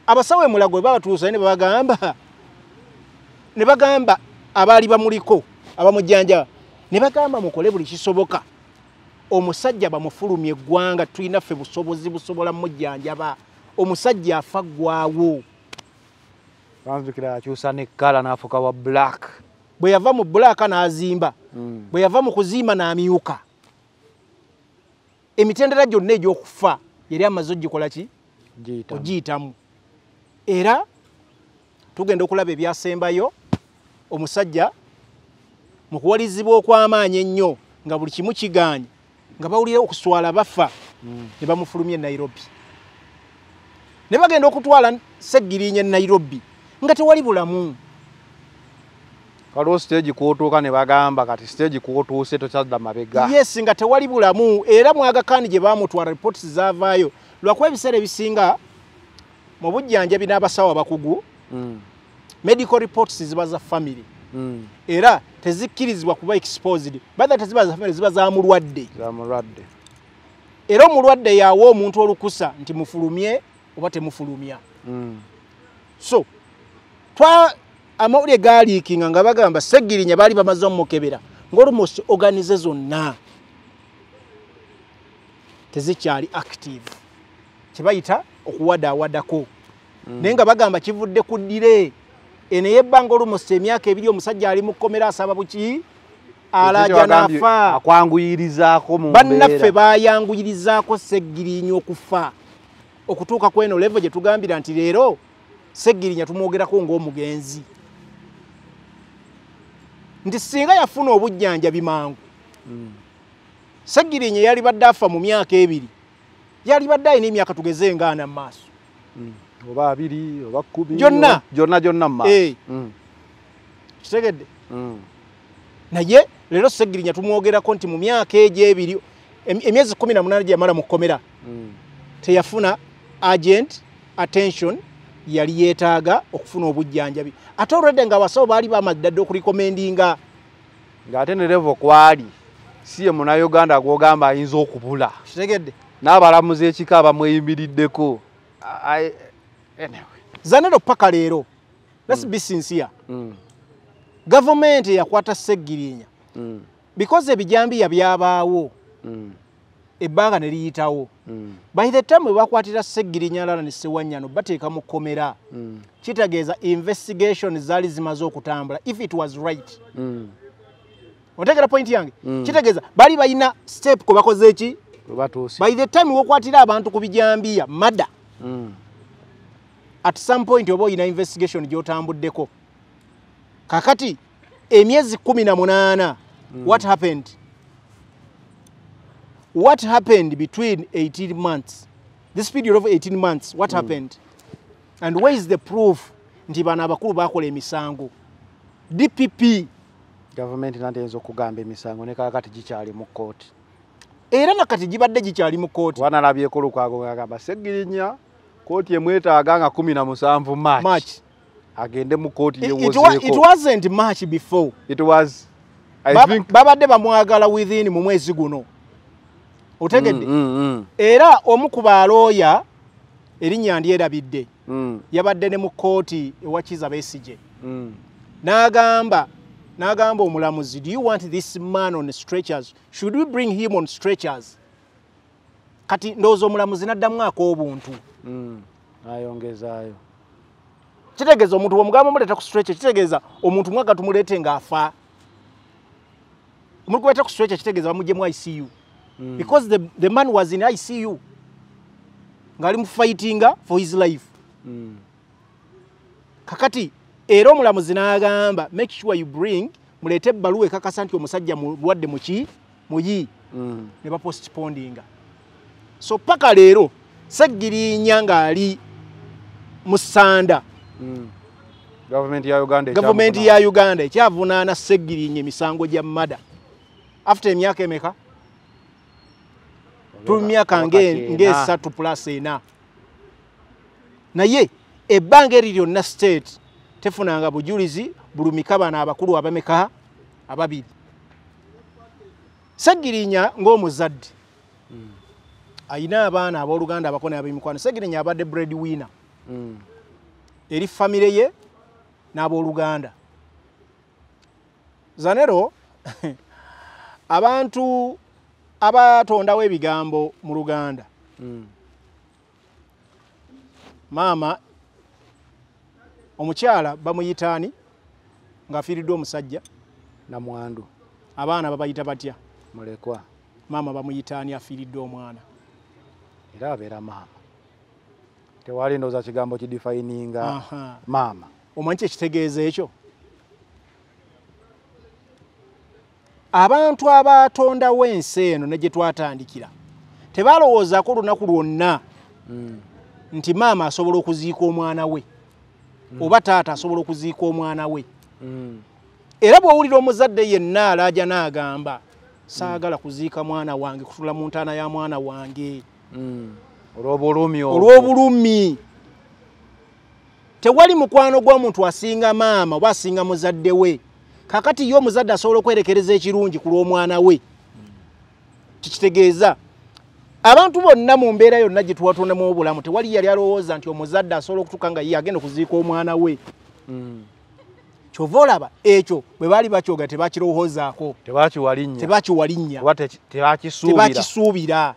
Abasawo e Mulago babatuusa ne bagamba abaali bamuliko abamujjanja ne bagamba mukole buli kisoboka omusajja bamufulumye eggwanga tulina ffe busobozi busobola mujjanjaba omusajja afa ggwaawo. Banzukira akyusa ne kkala n'afuuka wa black. Bwe yava mu black n'azimba, bwe yava mu kuzimba n'amyuka. Emitendera gyonna egy'okufa yali amaze ogikola ki? Ogiyitamu. Era tugenda okulaba ebyasembayo omusajja mu kuwalizibwa okw'amaanyi ennyo nga buli kimu kiganye nga bawulira okuswala bafa ne bamufulumya e Nairobi. Ne bagenda okutwala Seggirinya e Nairobi nga tewali bulamu. Kaliwo stage kwotuuka ne bagamba kati stage kwotuuse tokyadda mabega. Yes, nga tewali bulamu era mu Aga Khan gye baamutwala reports zaavaayo lwakuba ebiseera ebisinga mu bujjanjabi n'abasawo abakugu medical reports ziba za family era tezikkirizibwa kuba exposed badda teziba za family ziba za mulwadde. Era omulwadde yaawa omuntu olukusa nti mufulumye oba temufulumya. So amawulire gaaliikinga nga bagamba Seggirinya baali bamaze omukebera ng'olmost organize zonna tezikyali active kye bayita okuwadaawadako. Naye nga bagamba kivudde ku ddire eno y'ebbanga olmost emyaka ebiri omusajja ali mu kkomera asaba buki alaaja n'afa. Akwanguyirizaako mu mbeera. Bannaffe baayanguyirizaako Seggirinya okufa okutuuka ku eno level gye tugambira nti leero Seggirinya tumwogerako ng'omugenzi. Nti singa yafuna obujjanjabi mangu Seggirinya yali badde afa mu myaka ebiri yali badde alina emyaka tugeze ngaana mu maaso. Oba 2 oba 10 gyonna mu maaso. Kitegedde? Naye leero Seggirinya tumwogerako nti mu myaka egyo ebiri emyezi 18 gye yamala mu kkomera teyafuna urgent attention yali yeetaaga okufuna obujjanjabi. Ate olwedde nga abasawo baali bamaddadde okulikomendinga ng'ate ne level kwali si ye Munnayuganda gw'ogamba ayinza okubula. Kitegedde? N'abalamuzi ekika abamweyimiriddeko. Anyway. Zanero paka leero. Let's be sincere. Government yakwata Seggirinya. Because ebijambiya byabaawo. Ebbanga ne liyitawo. By the time we bakwatira Seggirinya alala ne Ssewanyano bateeka mu kkomera. Kitegeeza investigation zaali zimaze okutambula if it was right. Otegera point yange? Kitegeeza bali balina step ko bakoze eki? By the time wokwatira abantu ku bijambiya mada. At some point obo ina investigation gyotambuddeko. Kakati emyezi 18 what happened? What happened between 18 months? This period of 18 months, what happened? And where is the proof? Nti bana abakulu bakola emisango. DPP government nantezo okugamba emisango ne kakati gikyali mu court. Era nakati gibadde gikyali mu court. Wanalabyeko Lukwago ngagamba Seggirinya court yemwetaaga nga 17 March. Agende mu court yewozeeko. It wasn't March before. It was I think babadde bamwagala within mu mwezi guno. Otegedde? Era omu ku balooya erinnya ndyerabidde yabadde ne mu kooti ewa Kizza Besigye. N'agamba omulamuzi, do you want this man on stretchers? Should we bring him on stretchers? Kati ndowooza omulamuzi n'addamu ak'obuntu. Ayongezaayo. Kitegeeza omuntu omugamba muleta ku stretcher kitegeeza omuntu mwaga tumulete ngaafa. Omuntu kweta ku stretcher kitegeeza bamujje mu ICU. Because the man was in ICU. Ngali mu fighting for his life. Kakati era omulamuzi n'agamba make sure you bring mulete ebbaluwa ekakasa nti omusajja mulwadde muyi ne ba postponinga. So paka leero Seggirinya ng'ali musanda. Government ya Uganda ekyavunaana Seggirinya emisango gya mada. After emyaka emeka? Myaka ng'esatu plus ena. Naye ebbanga eri lyonna state tefunanga bujulizi bulumika bana abakulu abameka ababiri. Seggirinya ng'omuzadde ayina abaana abooluganda abakone ab'emikwano. Seggirinya abadde breadwinner eri famire ye n'abooluganda. Zanero abantu abatondawo ebigambo mu Luganda. Maama omukyala bamuyitaani ng'afiiriddwe omusajja na mwandu. Abaana babayita batya? Mulekwa. Maama bamuyitaani afiiriddwe omwana. Era abeera maama. Tewali ndowooza kigambo kidifayininga maama. Omanyi ekitegeeza ekyo? Abantu abatondawo ensi eno ne gye twatandikira tebalowoozaako olunaku lwonna nti maama asobola okuziika omwana we oba taata asobola okuziika omwana we. Era bw'owulira omuzadde yenna alaaja n'agamba saagala kuziika mwana wange kutula mu ntaana ya mwana wange olw'obulumi. Tewali mukwano gw'omuntu asinga maama oba asinga muzadde we. Kakati yo omuzadde asobola okwerekereza ekirungi ku lw'omwana we. Kikitegeeza abantu bonna mu mbeera yonna gye tuwatondamu obulamu tewali yali alowooza nti omuzadde asobola okutuuka nga ye agenda okuziika omwana we. Kyova olaba ekyo bwe baali bakyoga tebakirowoozaako, tebakiwalinnya, tebakisuubira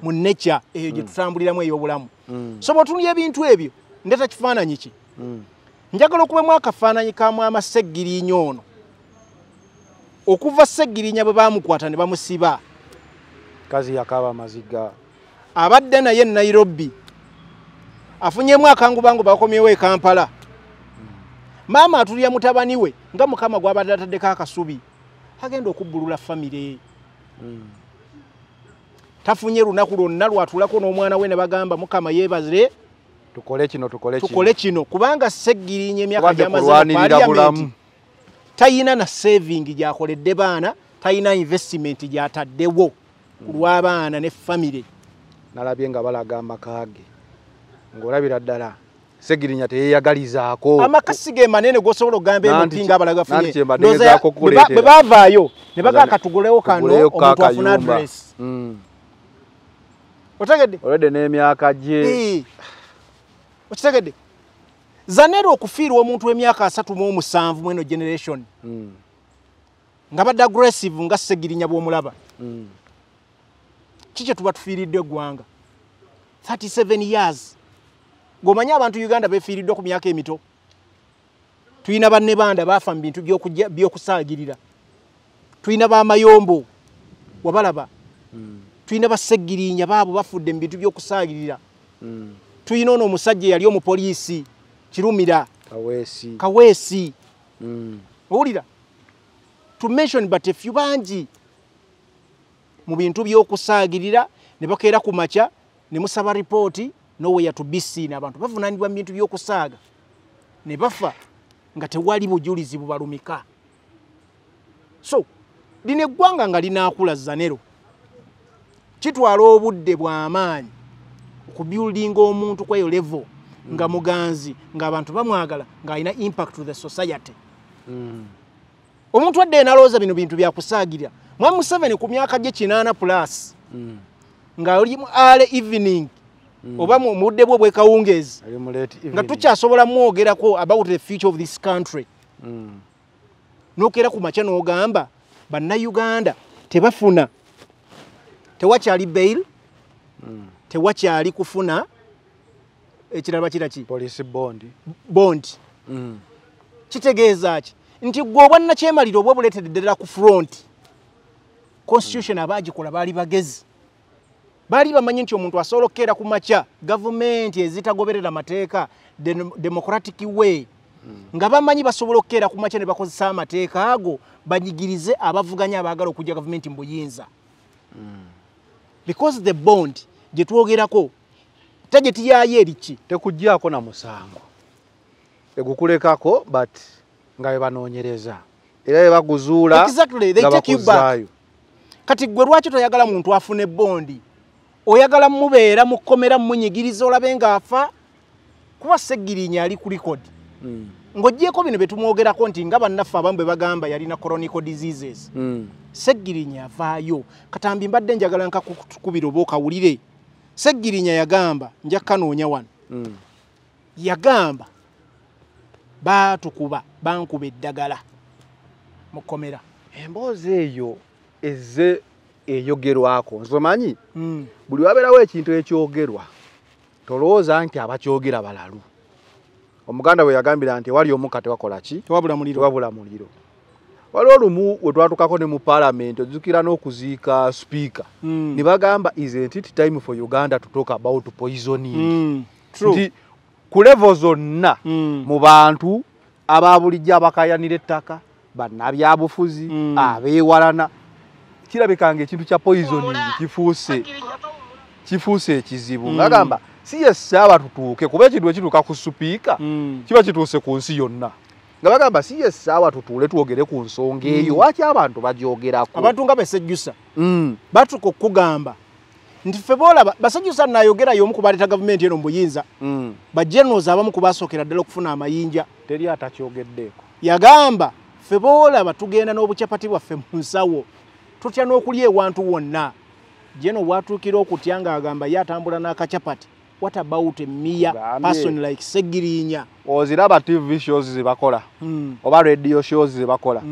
mu nature eyo gye tutambuliramu ey'obulamu. So bw'otunulya ebintu ebyo ndeeta kifaananyi ki? Njagala okubemu akafaananyi ka mwama Seggirinya ono. Okuva Seggirinya bwe baamukwata ne bamusiba. Kazi yakaba amaziga. Abadde naye Nairobi. Afunyemu akangubangu bakomyewo e Kampala. Maama atulya mutabani we nga Mukama gw'abadde ataddeko akasubi. Agenda okubbulula famire. Tafunye lunaku lwonna lwatulako n'omwana we ne bagamba Mukama yeebazire. Tukole kino kubanga Seggirinya emyaka gy'amaze mu Parliament tayina na saving gy'akoledde baana, tayina investment gy'ataddewo ku lw'abaana ne famire. Nalabye nga balaga amaka ge ng'olabira ddala Seggirinya teyeeyagalizaako. Amakasi ge manene g'osobola okugamba emuti ng'abalaga funye. Bwe baavaayo ne bagamba katugulewo kano omuntu afuna address. Otegedde? Olwedde n'emyaka gye. Okitegedde? Zanero okufiirwa omuntu w'emyaka 37 mu eno generation. Nga badde aggressive nga Seggirinya bw'omulaba. Kiki tuba tufiiridde eggwanga? 37 years. Gomanya abantu Uganda befiiriddwe ku myaka emito. Tuyina banne banda baafa mu bintu by'okusaagirira. Tuyina b'amayombo wabalaba. Tuyina ba Seggirinya baabo bafudde mu bintu by'okusaagirira. Tuyina ono omusajja yali omupoliisi Kirumira Kaweesi. Owulira? To mention but a few bangi mu bintu by'okusaagirira ne bakeera ku makya ne musaba ripooti nowhere to be seen. Abantu bavunaanibwa mu bintu by'okusaaga ne bafa nga tewali bujulizi bubalumika. So lino eggwanga nga linaakula Zanero kitwala obudde bw'amaanyi okubuildinga omuntu kweyo level nga muganzi ng'abantu bamwagala ng'alina impact to the society. Omuntu wadde nalooza bino bintu byakusaagirira. Mwami Museveni ku myaka gye 8 plus ng'ali mu early evening oba mu budde bwe bwekawungeezi nga tukyasobola mwogerako about the future of this country. Nokeera ku makya n'ogamba bannayuganda tebafuna, tewakyali bail, tewakyali kufuna ekirala kiraki police bond kitegeeza ki nti gwe obwanna kyemaliro obwo buleetedde ddala ku front constitution abaagikola baali bagezi baali bamanyi nti omuntu asobola okukeera ku makya gavumenti ezitagoberera mateeka democratic way nga bamanyi basobola okukeera ku makya ne bakozesa amateeka ago banyigirize abavuganya abaagala okujja gavumenti mu buyinza because the bond gye twogerako tageti yaayo eriki tekuggyako na musango egukulekako but nga bwe banoonyereza era bwe baguzuula exactly they take you back kati gwe lwaki toyagala muntu afune bondi oyagala mubeera mukomera munyigiriza olabe ngaafa kuba Sseggirinya ali ku record ng'oggyeko bino bye tumwogerako nti nga bannaffe abamu bwe bagamba yalina chronic diseases Sseggirinya avaayo katambi mbadde njagala nkakukubira oba okawulire Sseggirinya yagamba nja kanoonya wano yagamba baatukuba bankuba eddagala mukomera emboozi eyo ezze eyogerwako nsomanyi buli wabeerawo ekintu ekyogerwa tolowooza nti abakyogera balalu omuganda bwe yagambira nti wali omukka tewakola ki tewabula muliro waliwo olumu we twatukako ne mu paalamenti ojjukira n'okuziika speaker ne bagamba isn't it time for Uganda to talk about poisoning nti ku level zonna mu bantu ababulijja abakayanira ettaka bannabyabufuzi abeewalana kirabikanga ekintu kya poisoning kifuuse ekizibu ngagamba si essaawa tutuuke kuba ekintu ekituuka ku supiika kiba kituuse ku nsi yonna nga bagamba si essaawa tutuule twogere ku nsonga eyo waki abantu bagyogerako abantu nga Basejjusa batuka okugamba nti ffe boolaba Basejjusa nayogerayo omu ku baleeta gavumenti eno mu buyinza bagenerals abamu ku basookera ddala okufuna amayinja teri atakyogeddeeko yagamba ffe boolaba tugenda n'obucapati bwaffe mu nsawo tutya n'okulya ewantu wonna jeno watuukira okutya ng'agamba ye atambula n'akacapati what about a mere person like Sseggirinya oziraba TV shows zebakola oba radio shows zebakola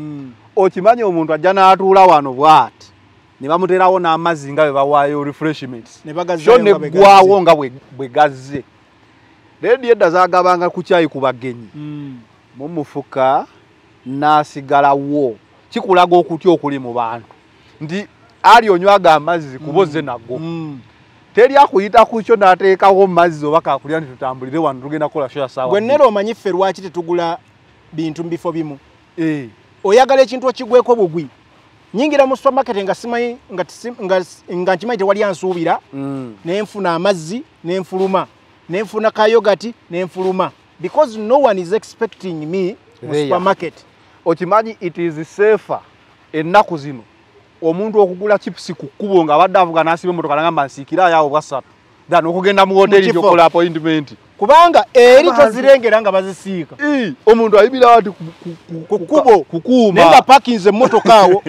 okimanyi omuntu ajja n'atuula wano bw'ati ne bamuterawo n'amazzi nga bwe bawaayo refreshments so ne ggwawo nga bwe gazze radio edda zaagabanga ku kyayi ku bagenyi mumufuka n'asigalawo kikulaga okutya okuli mu bantu nti ali onywaga amazzi kuboze nago teri akuyita ku kyo n'ateekawo mazzi oba kakulya nti tutambulire wano tugenda kukola shoya sawa gwe nero omanyi ffe lwaki tetugula bintu mu bifo bimu oyagala ekintu okigweko bugwi nyingira mu supermarket nga simanyi nga nkimanyi tewali ansuubira nenfuna amazzi nenfuluma nenfuna kayogati nenfuluma because no one is expecting me mu supermarket okimanyi it is safer ennaku zino omuntu okugula chips ku kkubo nga abadde avuga n'asiba emmotoka n'agamba nsiikira yawo bwasatu then okugenda mu hoteli gyokola appointment kubanga eri tozirengera nga bazisiika omuntu ayibira ati ku kkubo kukuuma nenga parkinze emmotoka awo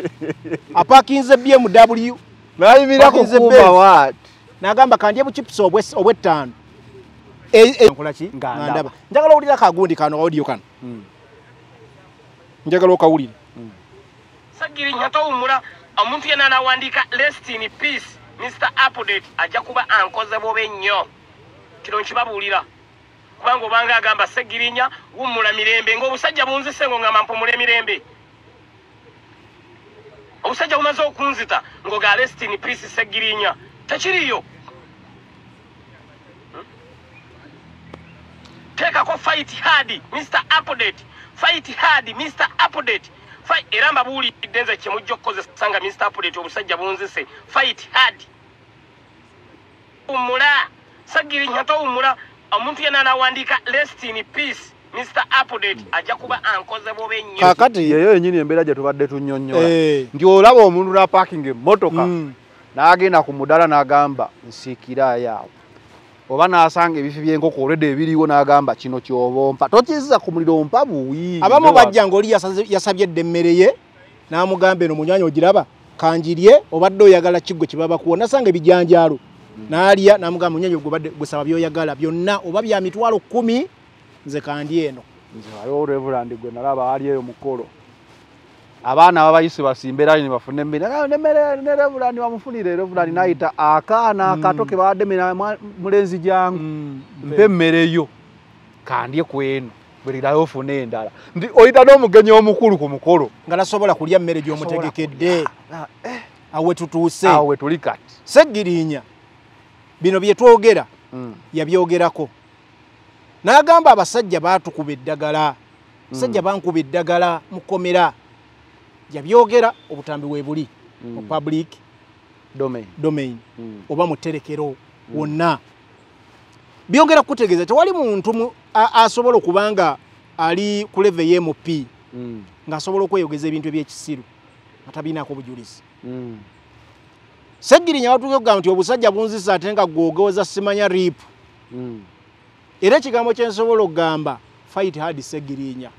aparkinze BMW n'ayibira ku kukuuma what n'agamba kandye buchips obw'ettaano nkola ki ngandaba njagala owulira kagundi kano audio kano njagala okawulire Sseggirinya towumula omuntu yenna n'awandiika rest in peace Mr. Appledate ajja kuba ankoze bobe nnyo kino nkibabuulira kubanga obanga agamba Sseggirinya wummula mirembe ng'obusajja bunzise ng'ongamba mpumule mirembe obusajja bumaze okunzita ng'oga rest in peace Sseggirinya tekiriyo teekako fight hard Mr. Appledate fight hard Mr. Appledate era mbabuulidde nze kyemujja okukozesa nga Mr. Appledate obusajja bunzise fight hard umula Sseggirinya towumula omuntu yenna n'awandiika rest in peace Mr. Appledate ajja kuba ankoze bobe nnyo kakati yeyo yennyini embeera gye tubadde tunnyonnyola nti olaba omuntu n'aparking emmotoka n'agenda ku mudaala n'agamba nsiikira yaawo oba n'asanga ebifi by'enkoko olwedde ebiriwo n'agamba kino ky'obompa tokizza ku muliro mpa buwi abamu bajja ng'oli yasabye edde emmere ye n'amugamba eno munyanya ogiraba kanjirye obadde oyagala kiggwe kye baba kuwo nasanga ebijanjaalo n'alya n'amugamba munyanya gusaba by'oyagala byonna oba bya mitwalo 10 nze kandi eno nze waliwo Reverend gwe nalaba ali eyo mukolo abaana babayise basimbera ni bafune mbina nemere bulani bamufunire ero bulani naita akaana akatoke bademera mulenzi jangu mpe mmereyo kandye kwenu bulirayo fune endala ndi oyita n'omugenyi omukulu ku mukolo ngalasobola kulya mmere gy'omutegekedde awe tutuuse awe tuli kati Seggirinya bino bye twogera yabyogerako n'agamba abasajja baatukuba eddagala abasajja bankuba eddagala mukomera yabyogera obutambi we buli mu public domain oba mu terekero wonna byongera kutegeeza tewali muntu asobola okubanga ali ku level y'MP ng'asobola okweyogeza ebintu eby'ekisiru atabiinaako bujulizi Seggirinya watuuke okugamba nti obusajja bunzisa ate nga gwogooza simanya rip era ekigambo kye nsobola okugamba fight hard Seggirinya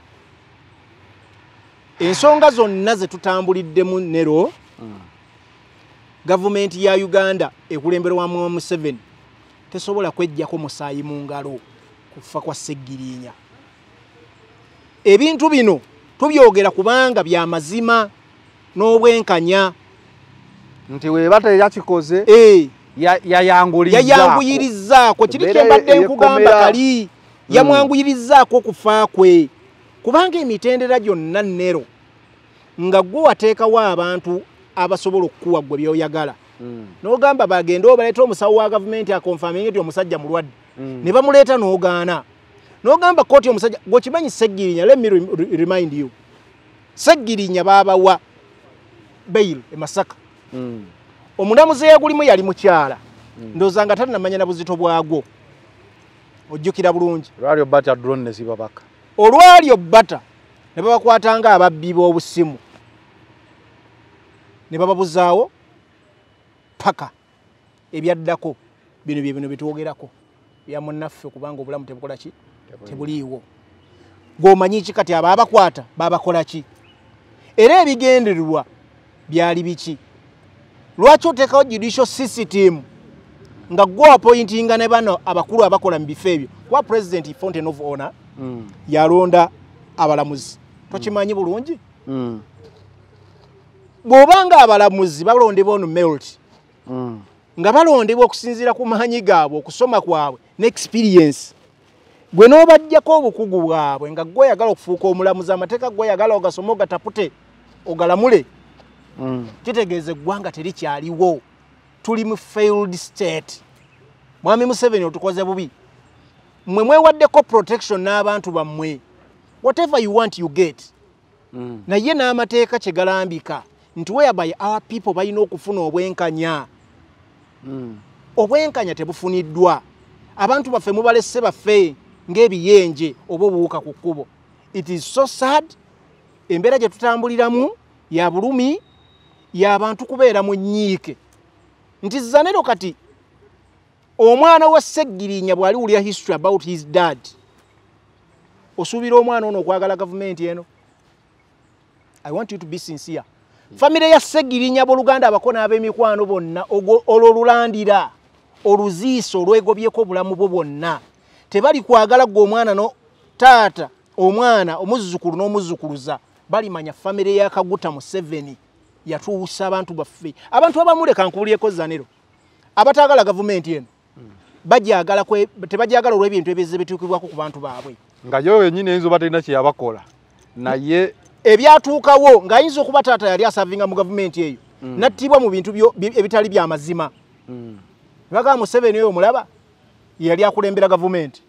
ensonga zonna ze tutambuliddemu nero gavumenti ya Uganda ekulemberwa mu Museveni tesobola kwejjako musaayi mu ngalo kufa kwa Seggirinya ebintu bino tubyogera kubanga bya mazima n'obwenkanya nti webate yakikoze yayanguyirizaako kiri kyembadde nkugamba kali yamwanguyirizaako okufa kwe kubanga emitendera gyonna nero nga gwe wateekawo abantu abasobola okukuwa gwe byoyagala n'ogamba bagende obaleeta omusawo wa gavumenti akonfaminga nti omusajja mulwadde ne bamuleeta n'ogaana n'ogamba kooti omusajja gwekimanyi Seggirinya let me remind you Seggirinya baabawa bail e Masaka omulamuzi eyagulimu yali mukyala ndowooza nga talinamanya na buzito bwagwo ojjukira bulungi olwalyo bata drone ne zibabaka olwalyo bata ne babakwatanga ababbi b'obusimu ne bababuzaawo paka ebyaddako bino bitwogerako bya munnaffe kubanga obulamu tebukola ki tebuliiwo gwomanyi ki kati abo abakwata babakola ki era ebigendererwa byali biki lwaki oteekawo judicial system nga gwe appointinga ne bano abakulu abakola mu bifo ebyo kuba president Fountain of Honor yalonda abalamuzi tokimanyi bulungi bw'obanga abalamuzi balondebwa ono merit nga balondebwa okusinziira ku maanyi gaabwe okusoma kwabwe n'experience gwe n'obajjako obukugu bwabwe nga gwe oyagala okufuuka omulamuzi amateeka gwe oyagala ogasoma ogatapute ogalamule kitegeeza eggwanga terikyaliwo tuli mu failed state mwami Museveni otukoze bubi mmwe mwewaddeko protection n'abantu bammwe whatever you want you get naye n'amateeka kye galambika nti whereby our people balina okufuna obwenkanya obwenkanya tebufuniddwa abantu baffe mubalese baffe ng'ebiyenje oba obuwuka ku kkubo it is so sad embeera gye tutambuliramu ya bulumi y'abantu kubeera mu nnyiike nti zanero kati omwana wa Seggirinya bw'ali wulya history about his dad osuubira omwana ono okwagala gavumenti eno I want you to be sincere famire ya Seggirinya b'Oluganda abako n'ab'emikwano bonna olwolulandira oluziiso olwegobyeko obulamu bwo bwonna tebali kwagala gwe omwana no taata omwana omuzzukulu n'omuzzukuluza balimanya famire ya Kaguta Museveni yatuusa abantu baffe abantu abamuleka nkubulyeko zanero abatagala gavumenti eno bajagala tebajagala olw'ebintu ebize bituukibwako ku bantu baabwe nga yo wenyini enzo batalina kye yabakola naye ebyatuukawo ng'ayinza okuba taata yali asavinga mu gavumenti eyo nattibwa mu bintu ebitali bya mazima bagamba Museveni oyo mulaba yali akulembera gavumenti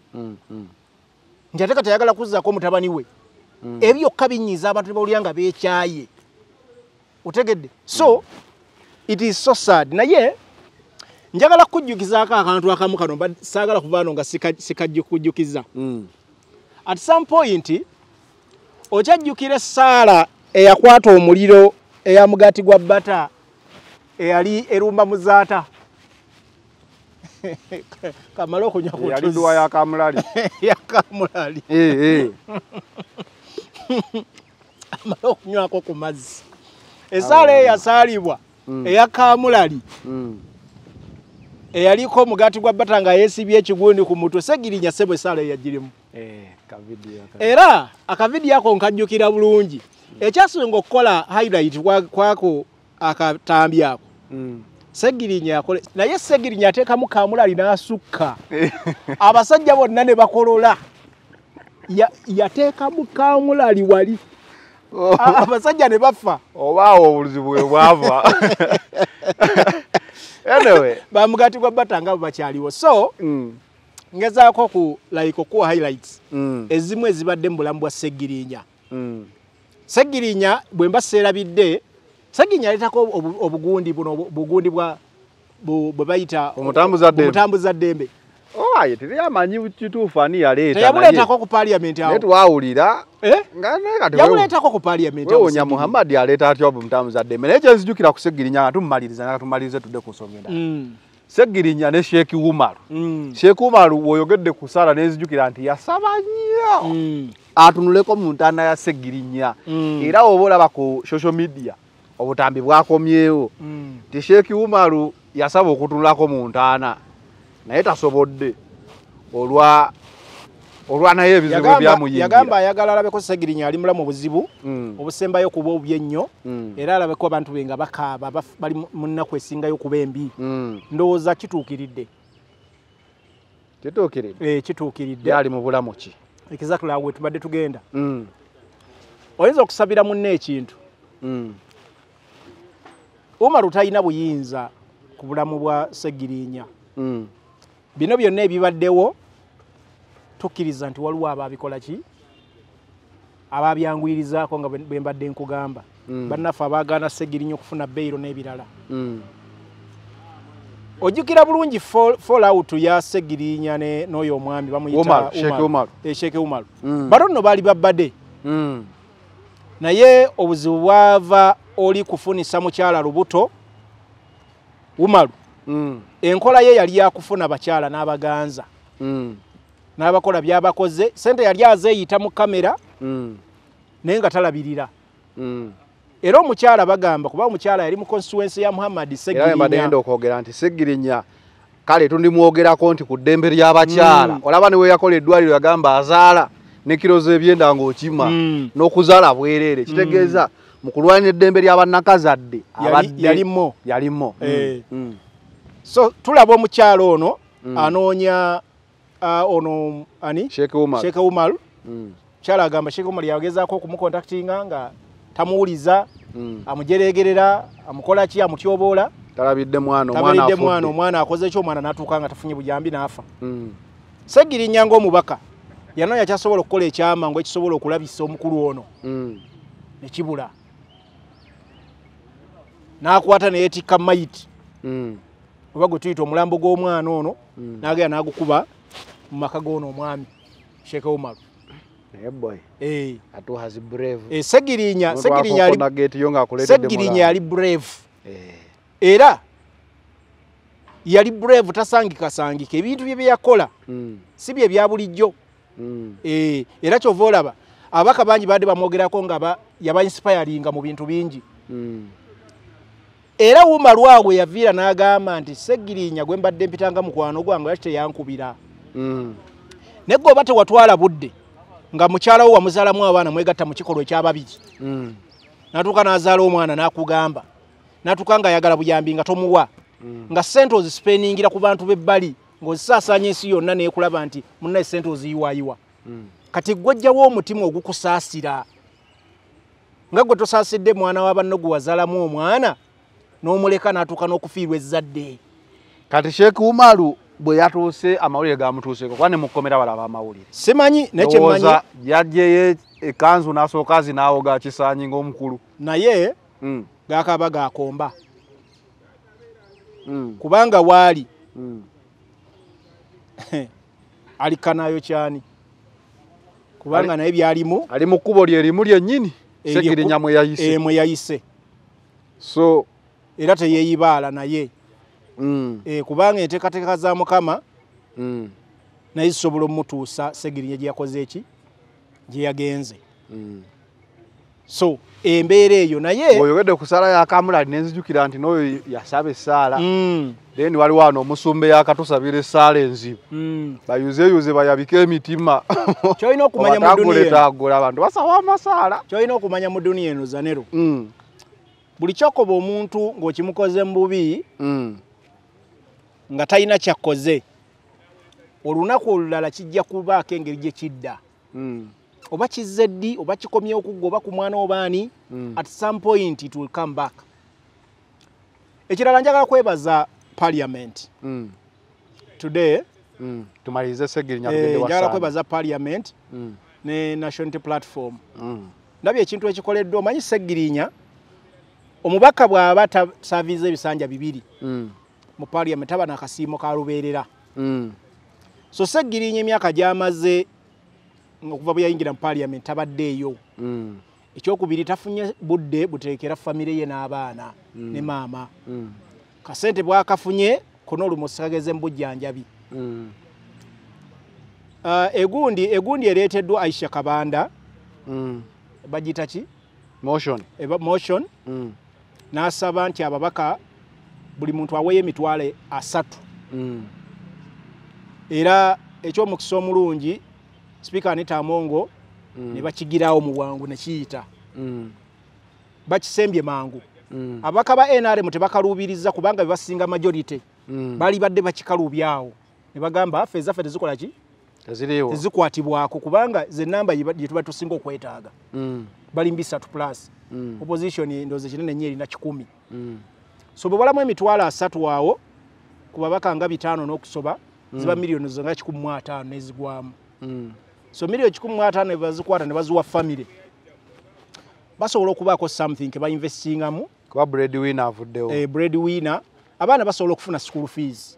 nti ate kati ayagala kuzzaako mutabani we ebyokka binyiza abantu bawulira nga beekyaye otegedde so it is so sad naye njagala kujjukizaako akantu akamu kano saagala kuvaano nga sikajjukujjukiza at some point okyajjukira Saala eyakwata omuliro eya mugati gwa bata eyali erumba muzaata kamala okunywa ku yali dwa ya kamulali ya kamulali amala okunywako ku mazzi esaala eyasaalibwa eya kamulali eyaliko omugati gwa bata nga yeesibye ekigundi ku mutwe Seggirinya ssebo esaala eyagirimu era akavidiyo ako nkajjukira bulungi ekyasinga okukola highlight kwako akatambi ako Segirinya yakole naye Segirinya ateekamu kamulali n'asukka abasajja bonna ne bakolola yateekamu kamulali wali abasajja ne bafa obaawo obuzibu bwe bwava anyway bamugati gwa batanga bakyaliwo so ngezaako ku like okuwa highlights ezimu ezibadde mu bulamu bwa Segirinya Segirinya bwe mbaseerabidde Segirinya aleetako obugundi buno bugundi bwa bwe bayita omutambuza ddembe aye teyamanyi kituufu ani yaleeta yabuleetako ku parliament awo netwawulira nga nekati yabuleetako ku parliament awo Wonya Muhammad yaleeta atyo omutambuza ddembe naye kyenzijukira ku Segirinya nga tumalirize tudde ku nsonga endala Segirinya ne Sheikh Umar Sheikh Umar woyogedde ku sala nenzijukira nti yasaba nnyo atunuleko mu ntaana ya Segirinya era oba olaba ku social media obutambi bwakomyewo ti Sheikh Umar yasaba okutunulako mu ntaana naye tasobodde olwa naye ebizibu byamuyingira yagamba ayagala alabeko Segirinya ali mulamu buzibu obusembayo kuba obubi ennyo era alabeko abantu be nga bakaaba bali mu nnaku esingayo kuba embi ndowooza kituukiridde kituukiridde ali mu bulamu ki exactly awo tubadde tugenda oyinza okusabira munne ekintu Umar talina buyinza ku bulamu bwa Segirinya bino byonna ebibaddewo tukkiriza nti waliwo ababikola ki ababyanguyirizaako nga bwe mbadde nkugamba bannaffe abaagaana Segirinya okufuna beyiro n'ebirala ojjukira bulungi fallout ya Segirinya n'oyo omwami bamuyita Sheikh Umar bano nno baali babbade naye obuzibu bwava oli kufunisa mukyala lubuto Umaru enkola ye yali yakufuna bakyala n'abaganza n'abakola byabakoze sente yali azeeyita mu kamera naye nga talabirira era omukyala bagamba kuba omukyala yali mu constituency ya Muhammad Segirinya okwogera nti Segirinya kale tundimwogerako nti ku ddembe ly'abakyala olaba ne we yakola eddwaliro yagamba azaala ne kirozo ebyenda ng'okima n'okuzaala bwereere kitegeeza mu kulwanya eddembe ly'abannakazadde yalimo so tulaba omukyalo ono anoonya ono ani Sheikh Umar kyala agamba Sheikh Umar yagezaako okumukontaktinga nga tamuwuliza amujeregerera amukola ki amutyoboola talabidde omwana akoze ekyo omwana n'atuuka nga tafunye bujambi n'afa Segirinya ng'omubaka yanoonya kyasobola okukola ekyamangu ekisobola okulabisa omukulu ono nekibula n'akwata neyeetikka mayiti oba gwe tuyita omulambo gw'omwana ono n'agenda n'agukuba mu maka g'ono omwami Sheikh Umar Segirinya yali brave era yali brave tasangikasangika ebintu bye byakola si bye bya bulijjo era kyova olaba abaka bangi badde bamwogerako nga yaba inspiringa mu bintu bingi era Umar wawe yaviira n'agamba nti Segirinya gwe mbadde mpitanga mukwano gwange lwaki teyankubira naye gwe oba tewatwala budde nga mukyala wo wamuzaalamu abaana mwegatta mu kikolwa ekyababiri n'atuuka n'azaala omwana n'akugamba n'atuuka nga ayagala buyambi nga tomuwa nga sente ozisipeningira ku bantu b'ebbali ng'ozisaasaanya ensi yonna n'ekulaba nti munnaye sente oziyiwayiwa kati gw'ojjawo omutima ogukusaasira nga gwe tosaasidde mwana wa banno gwe wazaalamu omwana n'omuleka n'atuuka n'okufiirwa ezzadde kati Sheikh Umar bwe yatuuse amawulire gamutuuseeko kuba ne mukomera balaba amawulire simanyi nekyemanyi yajjeyo ekanzu n'asooka azinaawo ga kisaanyi ng'omukulu naye gaakaba gakomba kubanga waali alikanayo kyani kubanga naye byalimu ali mu kkubo lyerimu lyennyini Segirinya mwe yayise so era teyeeyibaala naye kubanga enteekateeka za Mukama naye zisobola omutuusa Segirinya gye yakoze eki gye yagenze So embeera eyo naye oyogedde ku sala ya Kamulali nenzijukira nti n'oyo yasaba essaala then waliwo wano omusumba yakatusabira essaala enzibu bayuzeyuze bayabike emitima kyolina okumanya mu dunia abantu basaba amasaala kyolina okumanya mu dunia eno Zanero buli kyokoba omuntu ng'okimukoze mu bubi nga talina kyakkoze olunaku olulala kijja kubaako engeri gye kidda oba kizze ddi oba kikomye okugga oba ku mwana obaani at some point it will come back. Ekirala njagala kwebaza Parliament today tumalirize Segirinya njagala kwebaza Parliament ne National Platform ndabye ekintu ekikoleddwa omanyi Segirinya omubaka bw'aba tasavize ebisanja bibiri mu Parliament aba nakasiimo ka lubeerera so Segirinya emyaka gy'amaze okuva bwe yayingira mu Parliament abaddeeyo ekyokubiri tafunye budde buteekera famire ye n'abaana ne maama kasente bwakafunye kono olumusikageze mu bujjanjabi egundi ereeteddwa Aisha Kabanda bagita ki motion n'asaba nti ababaka buli muntu aweeyo emitwalo 3 era ekyomukisa omulungi Speaker Anita Amongo ne bakigirawo mu bwangu ne kiyita bakisembye mangu abaka ba NRM tebakaluubiriza kubanga bebasinga majority bali badde bakikalubyawo ne bagamba ffe zaffe tezikola ki tezikwatibwako kubanga ze namba gye tuba tusinga okwetaaga bali 3+ opposition ndoze kinene nnyo erina 10 so bwe balamu emitwalo 3 awo ku babaka nga 5 n'okusoba ziba miliyoni zonga 15 nezigwamu so miliyoni 15 ne bazikwata ne bazuwa family basobola okubaako something ke bainvestingamu kuba breadwinner avuddewo breadwinner abaana basobola okufuna school fees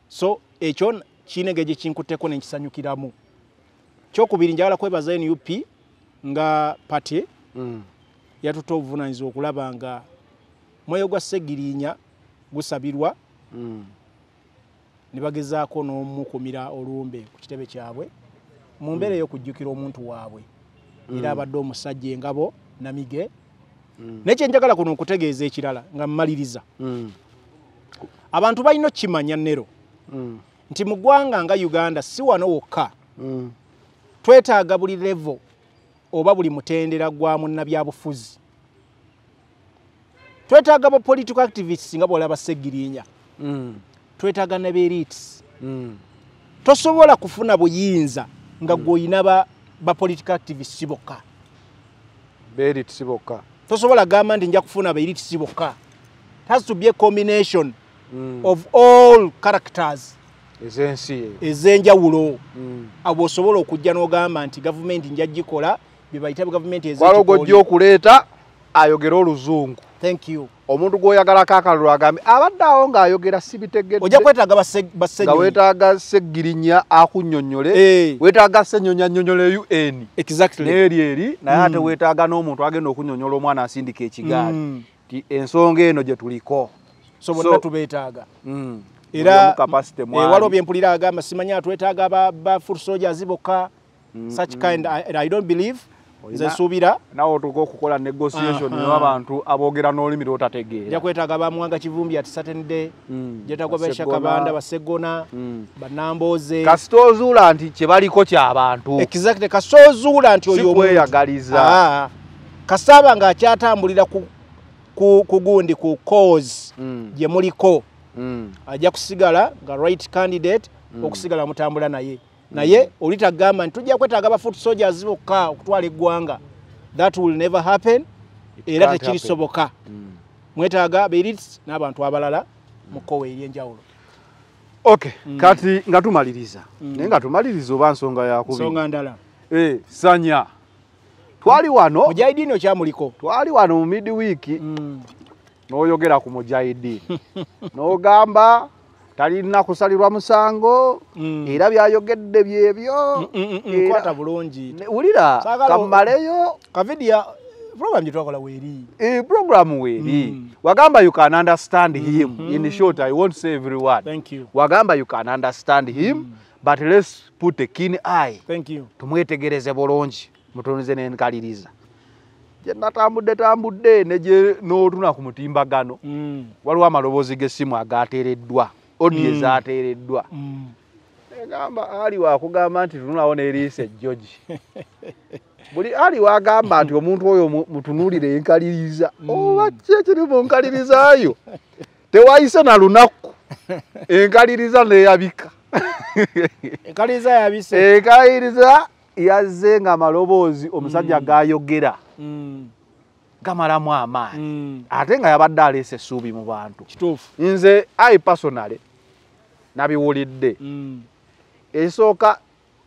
so ekyo kinegeje kinkutteko nenkisanyukiramu kyokubiri njagala kwebaza NUP nga party yatuta obuvunanyizibwa okulaba nga mwoyo gwa Segirinya gusabirwa ne bagezaako n'omukumira olumbe ku kitebe kyabwe mu mbeera ey'okujjukira omuntu waabwe era abadde omusajja engabo namige nekye njagala kuno okutegeeza ekirala nga mmaliriza abantu balina okukimanya Nero nti mu ggwanga nga Uganda si wano wokka twetaaga buli level oba buli mutendera gwa munnabyabufuzi twetaaga ba political activists nga bw'olaba Segirinya twetaaga ne elites tosobola kufuna buyinza nga gwoyina ba political activists bokka elites bokka tosobola gamba nti nja kufuna ba elites bokka. It has to be a combination of all characters ezenjawulo abo osobola okujja n'ogamba nti gavumenti nja gikola bye bayita gavumenti ez'ekikoliyo okuleeta ayogera oluzungu. Thank you. Omuntu gwoyagalako akalulu agambe abadde awo ng'ayogera sibitegedde ojja kwetaaga basenyo nga weetaaga Segirinya akunnyonnyole weetaaga sennyonnyonnyole UN n'eri naye ate weetaaga n'omuntu agenda okunnyonnyola omwana asindika ekigaali ti ensonga eno gye tuliko so bonna tubeetaaga era waliwo byempulira agamba simanya twetaaga ba full soldiers bokka such kind I don't believe nze nsuubira nawe otuuka okukola negotiation n'abantu aboogera n'olulimi lw'otategeera nja kwetaaga bamuwanga Kivumbi ati Saturday jetagwa Baisha Kabanda Basegona Banamboze kasita ozuula nti kye baliko ky'abantu exactly kasita ozuula nti oyo okweyagaliza kasaba ng'akyatambulira ku gundi ku cause gye muliko ajja kusigala nga right candidate okusigala mutambula naye olitagamba nti tujja kwetaaga ba foot soldiers bokka okutwala eggwanga that will never happen era tekirisoboka mwetaaga elites n'abantu abalala mu kkowe eryenjawulo. Okay kati nga tumaliriza naye nga tumaliriza oba nsonga yakubiri nsonga ndala sanya twali wano mujahidini okyamuliko twali wano mu midweek n'oyogera ku mujahidini n'ogamba talina kusalirwa musango era byayogedde byebyo kwata bulungi wulira kamaleyo kavidia program gitwakola weeri program weeri wagamba you can understand him in short I won't say every word. Thank you. Wagamba you can understand him but let's put a keen eye. Thank you. Tumwetegereze bulungi mutunuze n'enkaliriza tambudde neje n'otuna ku mutimbagano waliwo amaloboozi g'essimu agateereddwa odi ezaateereddwa egamba ali wakugamba nti tunulawo n'eriisa George buli ali wagamba nti omuntu oyo mutunuulire enkaliriza oba kyekiri mu nkalirizayo tewayise na lunaku enkaliriza neyabika enkaliriza yazze nga amaloboozi omusajja gayogera gamalamu amaanyi ate nga yabadde aleese essuubi mu bantu nze I personally nabiwulidde esooka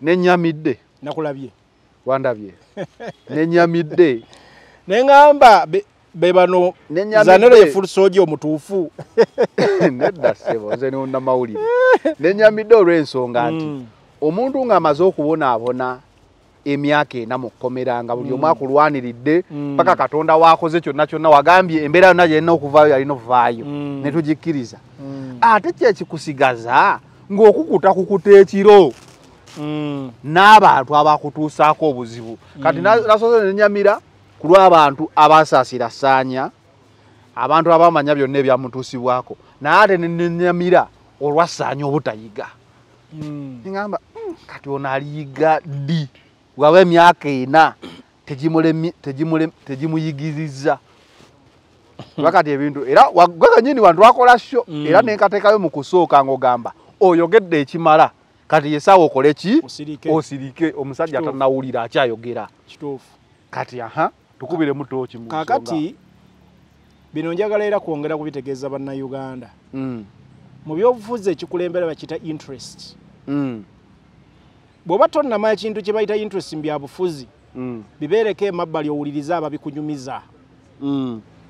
nenyamidde nakulabye wandabye nenyamidde nengamba bebano zanero ye sojo omutuufu nedda sebo nze nonna mawulire nenyamidde olw'ensonga nti omuntu ng'amaze okubonaabona emyaka ena mu kkomera nga buli omu akulwaniridde paka Katonda waakoze kyonna kyonna wagambye embeera yonna gyalina okuvaayo yalina okuvaayo ne tugikkiriza ate kyekikusigaza ng'okukuta kukuta ekiro n'abantu abakutuusaako obuzibu kati nasoze nenyamira ku lw'abantu abasaasira Ssaanya abantu abamanya byonna ebyamutuusibwako naye ate nenyamira olwa Ssaanya obutayiga ngamba kati ono aliyiga ddi bwaba emyaka ena tegimuyigiriza bakati ebintu era waganyini wantu wakola sho era nenkateekayo mu kusooka ng'ogamba oyogedde ekimala kati yesaawa okole ki osirike omusajja tannawulira akyayogera kati tukubire mutoki mu kakati bino njagala era kwongera kubitegeeza bannayuganda mu byobufuzi ekikulembera bakita interest bw'oba tonnamanya kintu kye bayita interest mu byabufuzi bibeereko emabbali owuliriza ababikunyumiza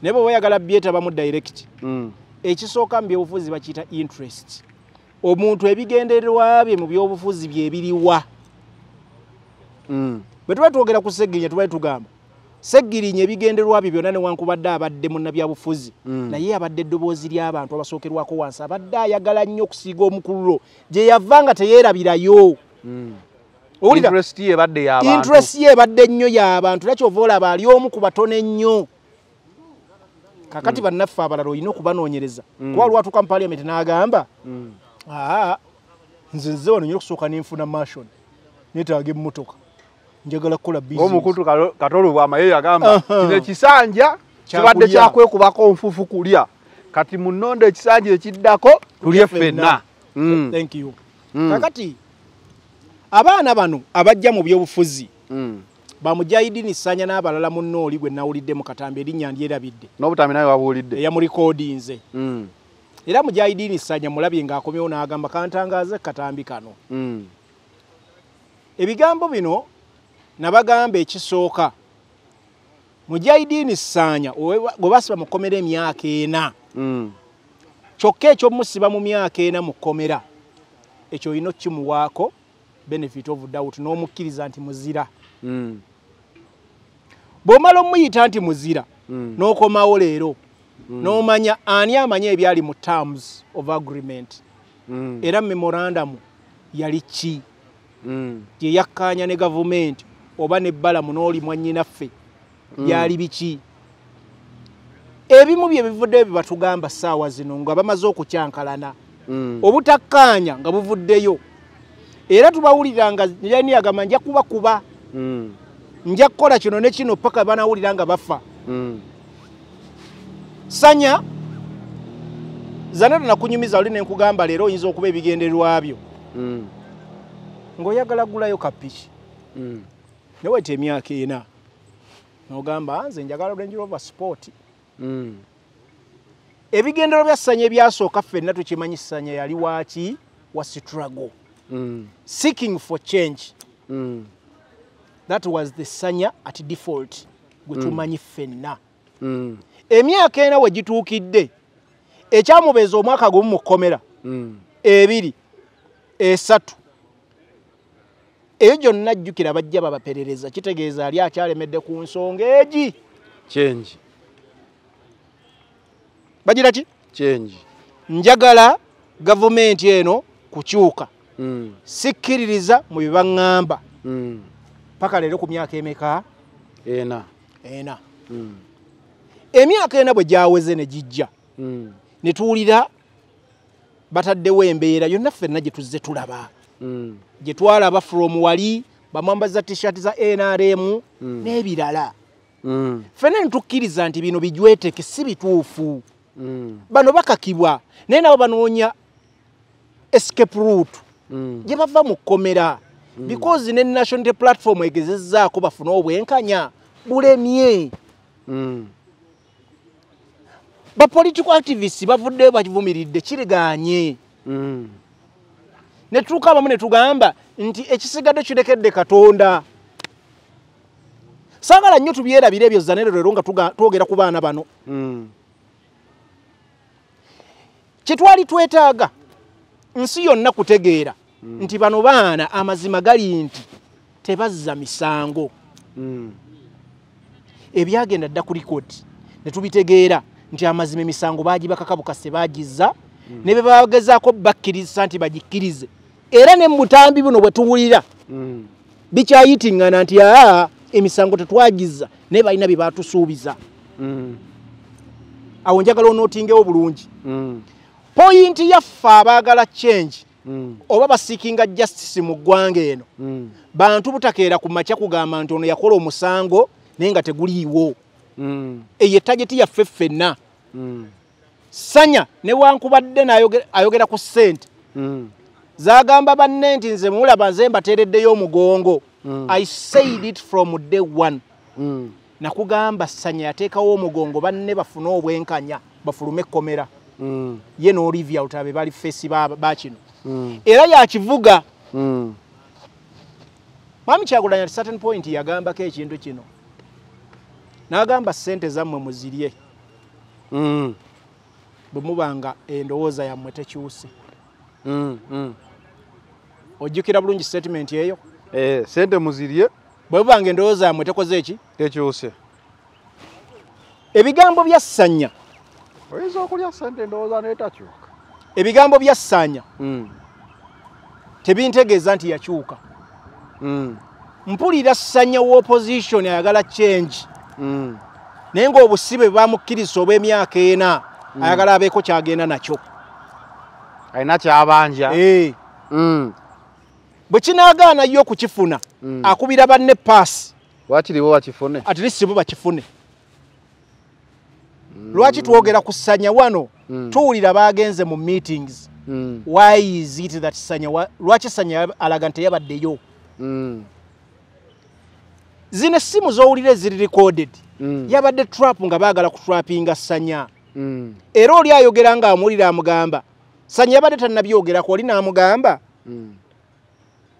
naye bw'oba oyagala byetaba mu direct ekisooka mu byobufuzi bakiyita interest omuntu ebigendererwa bye mu byobufuzi byebiriwa bwe tuba twogera ku Seggirinya tuba tugamba Seggirinya ebigendererwa bye byonna newankubadde abadde munnabyabufuzi naye abadde eddoboozi ly'abantu abasookerwako wansi abadde ayagala nnyo okusiiga omukululo gye yava nga teyeerabirayo interest ye ebadde nnyo y'abantu era kyova olaba ali omu ku batono ennyo kakati bannaffe abalala olina okubanoonyereza kuba lwatuuka mu parliament n'agamba nze wano nyina okusooka nenfuna mashon neetaaga emmotoka njagala kukola business omukutu Katolo bwamaye yagamba kino ekisanja kibadde kyakwekubako nfufu kulya kati munondo ekisanja ekiddako tulye ffenna thank you kakati abaana bano abajja mu byobufuzi bamujahidini Ssaanya n'abalala munnooli gwe nawulidde mu Katambi erinnya ndyerabidde n'obutambi naye wabuwulidde eyamulikoodinze era mujahidini Ssaanya mulabye ng'akomyewo n'agamba kantangaaze Katambi kano ebigambo bino nabagamba ekisooka mujahidini Ssaanya gwe basiba mu kkomera emyaka ena kyokka ekyomusiba mu myaka ena mu kkomera ekyo olina okkimuwaako benefit of doubt n'omukkiriza nti muzira bw'omala omuyita nti muzira n'okomawo leero n'omanya ani amanya ebyali mu terms of agreement era memorandum yali ki gye yakkaanya ne gavumenti oba n'ebbalamu n'oli mwannyinaffe byali biki ebimu bye bivuddeyo bye batugamba ssaawa zino nga bamaze okukyankalana obutakkaanya nga buvuddeyo era tubawulira nga yani yagamba nja kuba nja kukola kino ne kino paka banawulira nga bafa Ssaanya zanero nakunyumiza oli nenkugamba leero oyinza okuba ebigendererwa byo ng'oyagala gulayo kapiki ne wete emyaka ena n'ogamba nze njagala Range Rover Sport ebigendererwa bya Ssaanya ebyasooka ffenna tukimanyi Ssaanya yali waaki wa struggle seeking for change that was the Ssaanya at default gwe tumanyi ffenna emyaka ena we gituukidde ekyamubeeza omwaka gumu mu kkomera ebiri esatu eyo gyonna ajjukira bajja babaperereza kitegeeza ali akyalemedde ku nsonga egi change bagira ki change njagala gavumenti eno kukyuka sikkiririza mu bye baŋŋamba paka leero ku myaka emeka ena emyaka ena bwe gyaweze ne gijja ne tuwulira bataddewo embeera yonna ffenna gye tuzze tulaba gye twalaba from wali bamwambaza t-shirt za NRM n'ebirala ffenna ne tukkiriza nti bino bijweteke si bituufu bano bakakibwa naye nabo banoonya escape route gye bava mu kkomera because ne national platform egezezzaako bafune obwenkanya bulemye ba political activists bavuddeyo bakivumiridde kireganye ne tutuuka abamu ne tugamba nti ekisigadde kirekedde Katonda saagala nnyo tubyerabira ebyo zanero leero nga twogera ku baana bano kyetwali twetaaga nsi yonna kutegeera nti bano baana amazima gali nti tebazza misango ebyagenda dda ku likodi ne tubitegeera nti amazima emisango bagibakakabukase bagizza ne be bagezaako bakkiriza nti bagikkirize era ne mutambi buno bwe tuwulira bikyayitingana nti emisango tetwagizza naye balina bye baatusuubiza awo njagala onootingewo bulungi poyinti yaffe abaagala change oba basiikinga justice mu ggwanga eno bantu butakeera ku makya kugamba nti ono yakola omusango naye nga teguliiwo eyo ettageti yaffe ffenna Sanya newankubadde ayogera ku ssente zagamba banne nti nze mulaba nze mbateereddeyo omugongo I said it from day one nakugamba Sanya yateekawo omugongo banne bafune obwenkanya bafulume ekkomera ye no Olivia utabe bali face bakino era yakivuga Mami Kyagulanyi at certain point yagamba ke ekintu kino nagamba ssente zammwe muzirye bumubanga endowooza yammwe tekyuse ojjukira bulungi statement eyo sente muzirye bwe bubanga endowooza yammwe tekoze eki tekyuse ebigambo bya Sanya oyinza okulya sente endowooza n'etakyuka ebigambo bya Sanya tebintegeeza nti yakyuka mpulira Sanya wa opposition ayagala change naye ng'obusibe bamukkiriza obw'emyaka ena ayagala abeeko kyagenda nakyo alina kyabanja bwe kinaagaana yo okukifuna akubira banne paasi wakiriwo bakifune at least bo bakifune lwaki twogera ku Sanya wano tuwulira bagenze mu meetings why is it that Sanya lwaki Sanya alaga nti yabaddeyo zino essimu z'owulire ziri recorded yabadde trap nga baagala kutrapinga Sanya era oli ayogera nga amulira amugamba Sanya yabadde tannabyogerako oli n'amugamba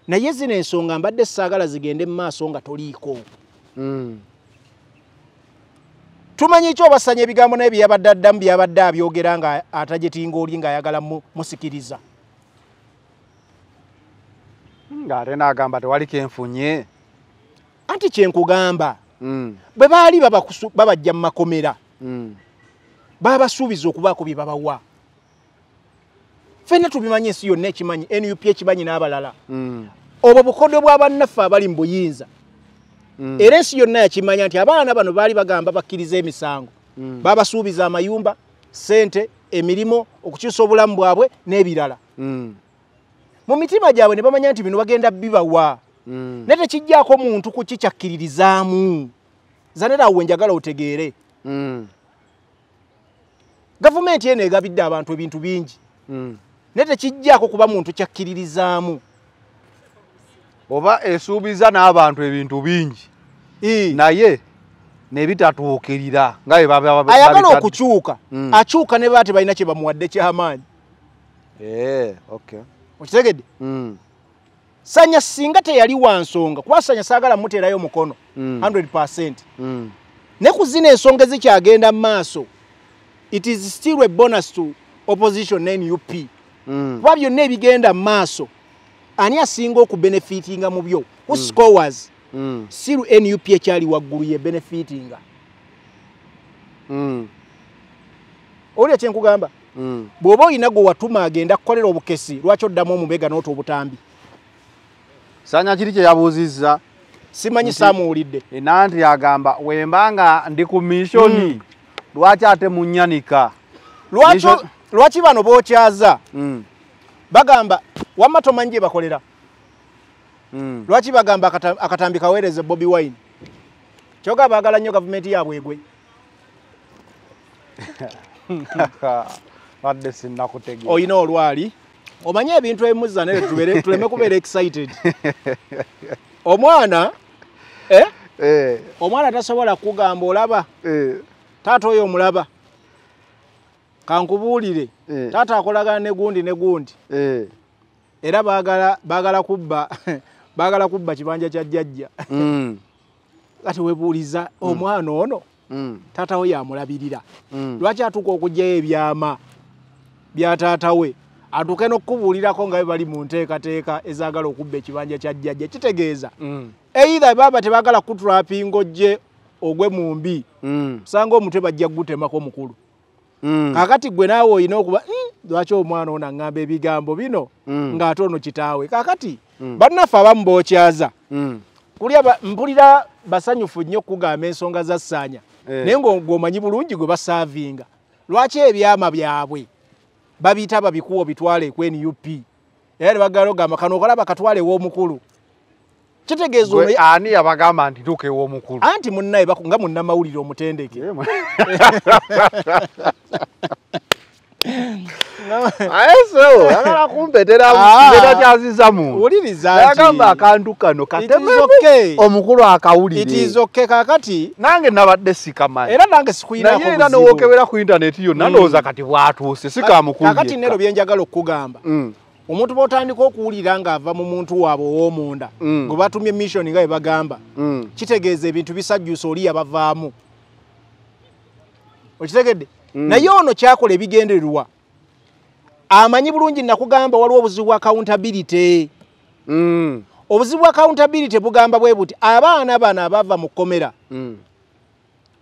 naye zino ensonga mbadde saagala zigende mu maaso nga toliiko tumanyi ki oba Sanya ebigambo naye byabadde addamu byabadde abyogera nga atajetinga oli ng'ayagala musikiriza ng'ate n'agamba tewali kenfunye anti kyenkugamba bwe baali babajja mu makomera babasuubiza okubaako bye babawa ffenna tubimanyi ensi yonna ekimanyi NUP ekimanyi n'abalala obwo bukodyo bw'abannaffe abali mu buyinza era ensi yonna yakimanya nti abaana bano baali bagamba bakkiriza emisango babasuubiza amayumba ssente emirimu okukyusa obulamu bwabwe n'ebirala mu mitima gyabwe ne bamanya nti bino bagenda bibawa naye tekijjaako muntu kukikyakkirizaamu zanera awo njagala otegeere gavumenti eno egabidde abantu ebintu bingi naye tekijjaako kuba muntu kyakkiririzaamu oba esuubiza n'abantu ebintu bingi naye nebitatuukirira nga ayagala okukyuka akyuka ne baate balina kye bamuwadde kyamaanyi okitegedde Sanya singa teyali wa nsonga kuba Sanya saagala muteerayo mukono 100% ne ku zino ensonga ezikyagenda mu maaso it is still a bonus to opposition NUP kuba byonna ebigenda mu maaso ani asinga okubenefitinga mu byo who scores siru NUP ekyali waggulu ye benefitinga oli ekyenkugamba bw'oba olina gwe watuma agenda kukolera obukesi lwaki oddamu omubega n'ota obutambi Sanya kiri kye yabuuzizza simanyi samuwulidde. Nanti agamba wembanga ndi ku mission lwaki ate munnyanika. Lwaki bano bookyaza bagamba wamma tomanyi gye bakolera. Lwaki bagamba akatambi kaweereze Bobi Wine. Kyoga baagala nnyo gavumenti yaabwe egwe. Wadde sinnakutegeera. Oyina olwali omanye ebintu ebimuzza naye tuleme kubeera excited. Omwana omwana tasobola kugamba olaba taata oyo omulaba kankubuulire taata akolagana ne gundi era baagala kubba kibanja kya jjajja. Kati webuuliza omwana ono taata we yamulabirira lwaki atuuka okugyayo ebyama bya taata we atuuke n'okubuulirako nga bali mu nteekateeka ezaagala okubba ekibanja kya jjajja. Kitegeeza either baba tebaagala kutrapinga ojje ogwe mu mbi kusanga omutwe bajja gutemako mukulu. Kakati gwe naawe olina okuba lwaki omwana ono aŋŋamba ebigambo bino ng'ate ono kitaawe. Kakati bannaffe abamu bookyaza mpulira basanyufu nnyo okugamba ensonga za Ssaanya naye ng'omanyi bulungi gwe basaavinga. Lwaki ebyama byabwe babiyita babikuwa bitwale ku NUP era ne bagala ogamba kano okalaba katwale w'omukulu. Kitegeeza ani yabagamba nti tuuke w'omukulu anti munnaye nga munnamawulire omutendeke. Ayeso yagala kumpetera mbera kyaziza muntu. Wuliriza nti yagamba akantu kano kateme omukulu akawulire. It is okay kakati nange nabadde sikamanyi. Era nange sikuyina ko. Naye n'okebera ku internet yo nanooza kati bwatuuse sikamukulu. Kakati nero byenjagala okugamba. Omuntu botandika okuwulira nga ava mu muntu waabwe ow'omunda gwe batumye mission nga bagamba kitegeeza ebintu bisajjusa oli yabavaamu. Okitegedde? Naye ono kyakola ebigendererwa amanyi bulungi nakugamba waliwo obuzibu bwa accountability. Obuzibu bwa accountability bugamba bwe buti abaana bano abava mu kkomera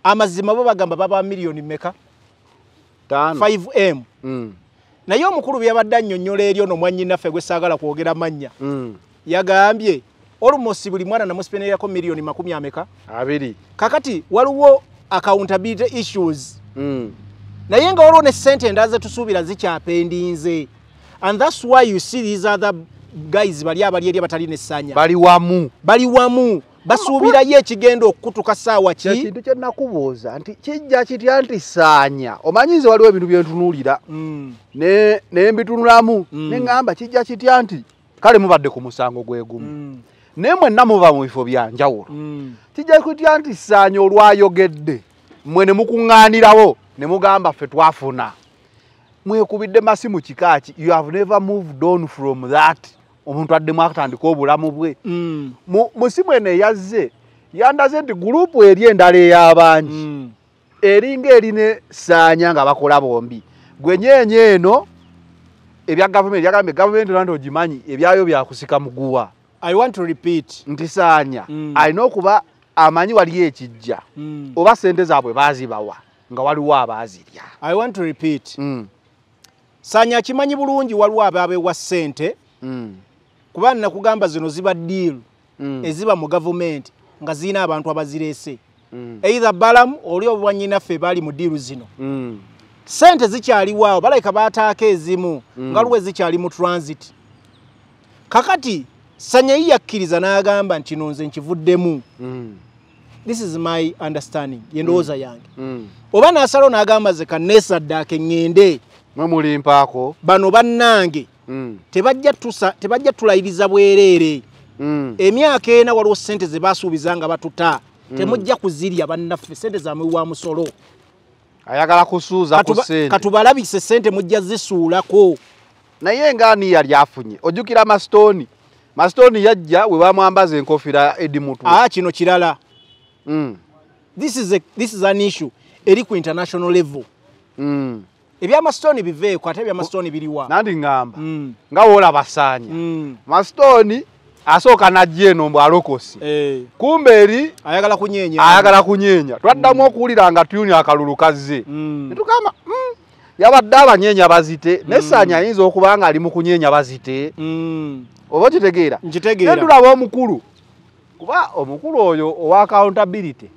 amazima bo bagamba baba miliyoni mmeka 5M. Naye omukulu byabadde annyonnyola eri ono mwannyinaffe gwe saagala kwogera mannya yagambye almost buli mwana namusipenerako miliyoni 200. Kakati waliwo accountability issues. Naye nga waliwo ne ssente endala ze tusuubira zikyapendinze and that's why you see these other guys bali eri abatali ne Ssaanya bali wamu basuubirayo ekigenda okukutuka ssaawa ki. Ekintu kye nakubuuza nti kijja kitya nti Ssaanya omanyize waliwo ebintu bye ntunuulira ne mbitunulamu ne ŋŋamba kijja kitya nti kale mubadde ku musango gwegumu naye mwenna muba mu bifo bya njawulo. Kijja kitya nti Ssaanya olwayogedde mmwe ne mukuŋŋaanirawo ne mugamba ffe twafuna mwekubidde masimu kikaaki. You have never moved on from that. Omuntu addemu akatandika obulamu bwe musimu eno eyazze yandaze nti gurupu eri endala ey'abangi eringa erine Ssaanya nga bakola bombi. Gwe nyeenye eno ebya gavumenti yagambye gavumenti nandi ogimanyi ebyayo byakusika muguwa. I want to repeat nti Ssaanya alina okuba amanyi waliyo ekijja oba ssente zaabwe baazibawa nga waliwo abaazirya. I want to repeat Ssaanya akimanyi bulungi waliwo abaabeewa ssente kuba nakugamba zino ziba deal eziba mu gavumenti nga zirina abantu abazireese either balamu oli obwannyinaffe baali mu deal zino ssente zikyaliwaawo balayika baataako ezimu nga luwe zikyali mu transit. Kakati Ssaanya yakkiriza n'agamba nti kino nze nkivuddemu. This is my understanding yendowooza yange. Oba n'asalawo n'agamba ze kanneesaddaake ŋŋende mwe mulimpaako bano bannange tebajja tulayiriza bwereere. Emyaka ena waliwo ssente ze baasuubiza nga batuta temujja kuzirya bannaffe ssente zammwe wa musolo. Ayagala kusuuza ku ssente katubalabise ssente mujja zisuulako. Naye ng'ani yali afunye ojjukira Masitoni yajja we bamwambaza enkofiira edimutwe. Kino kirala. This is an issue eri ku international level. Ebya Masitoni biveeko ate ebya Masitoni biriwa. Nandi ngamba nga woolaba Ssaanya Masitoni asooka najja eno mbu alokosi kumbe eri ayagala kunyeenya. Twaddamu okuwulira nga tuyuni akalulu kazze ne tugamba yabadde abanyeenya bazite ne Ssaanya ayinza okuba nga ali mu kunyeenya bazite. Oba kitegeera? Nkitegeera. Ne tulaba omukulu kuba omukulu oyo owa accountability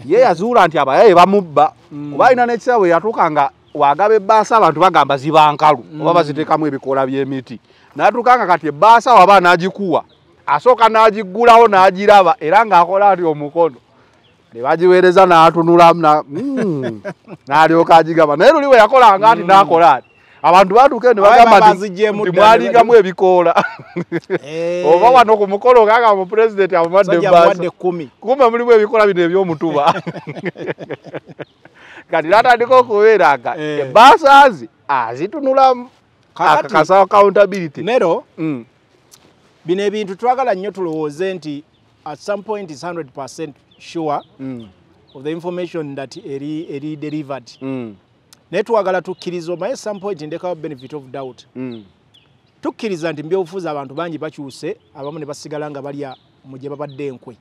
ye yazuula nti abayaye bamubba kuba alina n'ekiseera bwe yatuuka nga wagaba ebbaasa abantu bagamba ziba nkalu oba baziteekamu ebikoola by'emiti n'atuuka kati ebbaasa waba n'agikuwa asooka n'agiggulawo n'agiraba era ng'akola ati omukono ne bagiweereza n'atunulamu n'alyoka agigaba naye luli we yakolanga ati n'akola ati abantu batuuke ne bagamba nti mwalingamu ebikoola oba wano ku mukolo ngaaga mu pulezidenti amumadde ebbaasa kumbe mulimu ebikoola bino eby'omutuba kati n'atandika okubeeranga ebbaasa ze azitunulamu akakasa accountability nero bino ebintu twagala nnyo tulowooze nti at some point is 100% sure of the information that eri delivered naye twagala tukkiriza omaye some point ndekawo benefit of doubt tukkiriza nti mbyobufuzi abantu bangi bakyuse abamu ne basigala nga balya mu gye babadde enkwe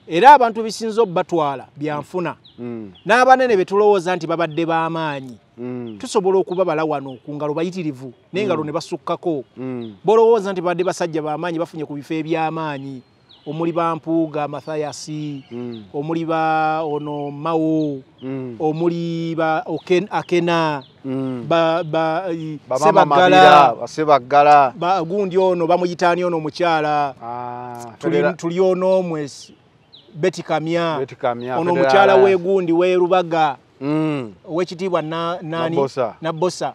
era abantu bisinza okubatwala byanfuna n'abanene be tulowooza nti babadde b'amaanyi tusobola okubabala wano ku ngalo bayitirivu n'engalo ne basukkako bolowooza nti babadde basajja b'amaanyi bafunye ku bifo eby'amaanyi omuli Bampuuga Mathayasi omuli ba ono Mawo omuli ba Akena Sebaggala gundi ono bamuyitaani ono omukyala tuli ono omwesi Betty Kamya ono omukyala w'egundi w'Erubaga owekitiibwa Nabbosa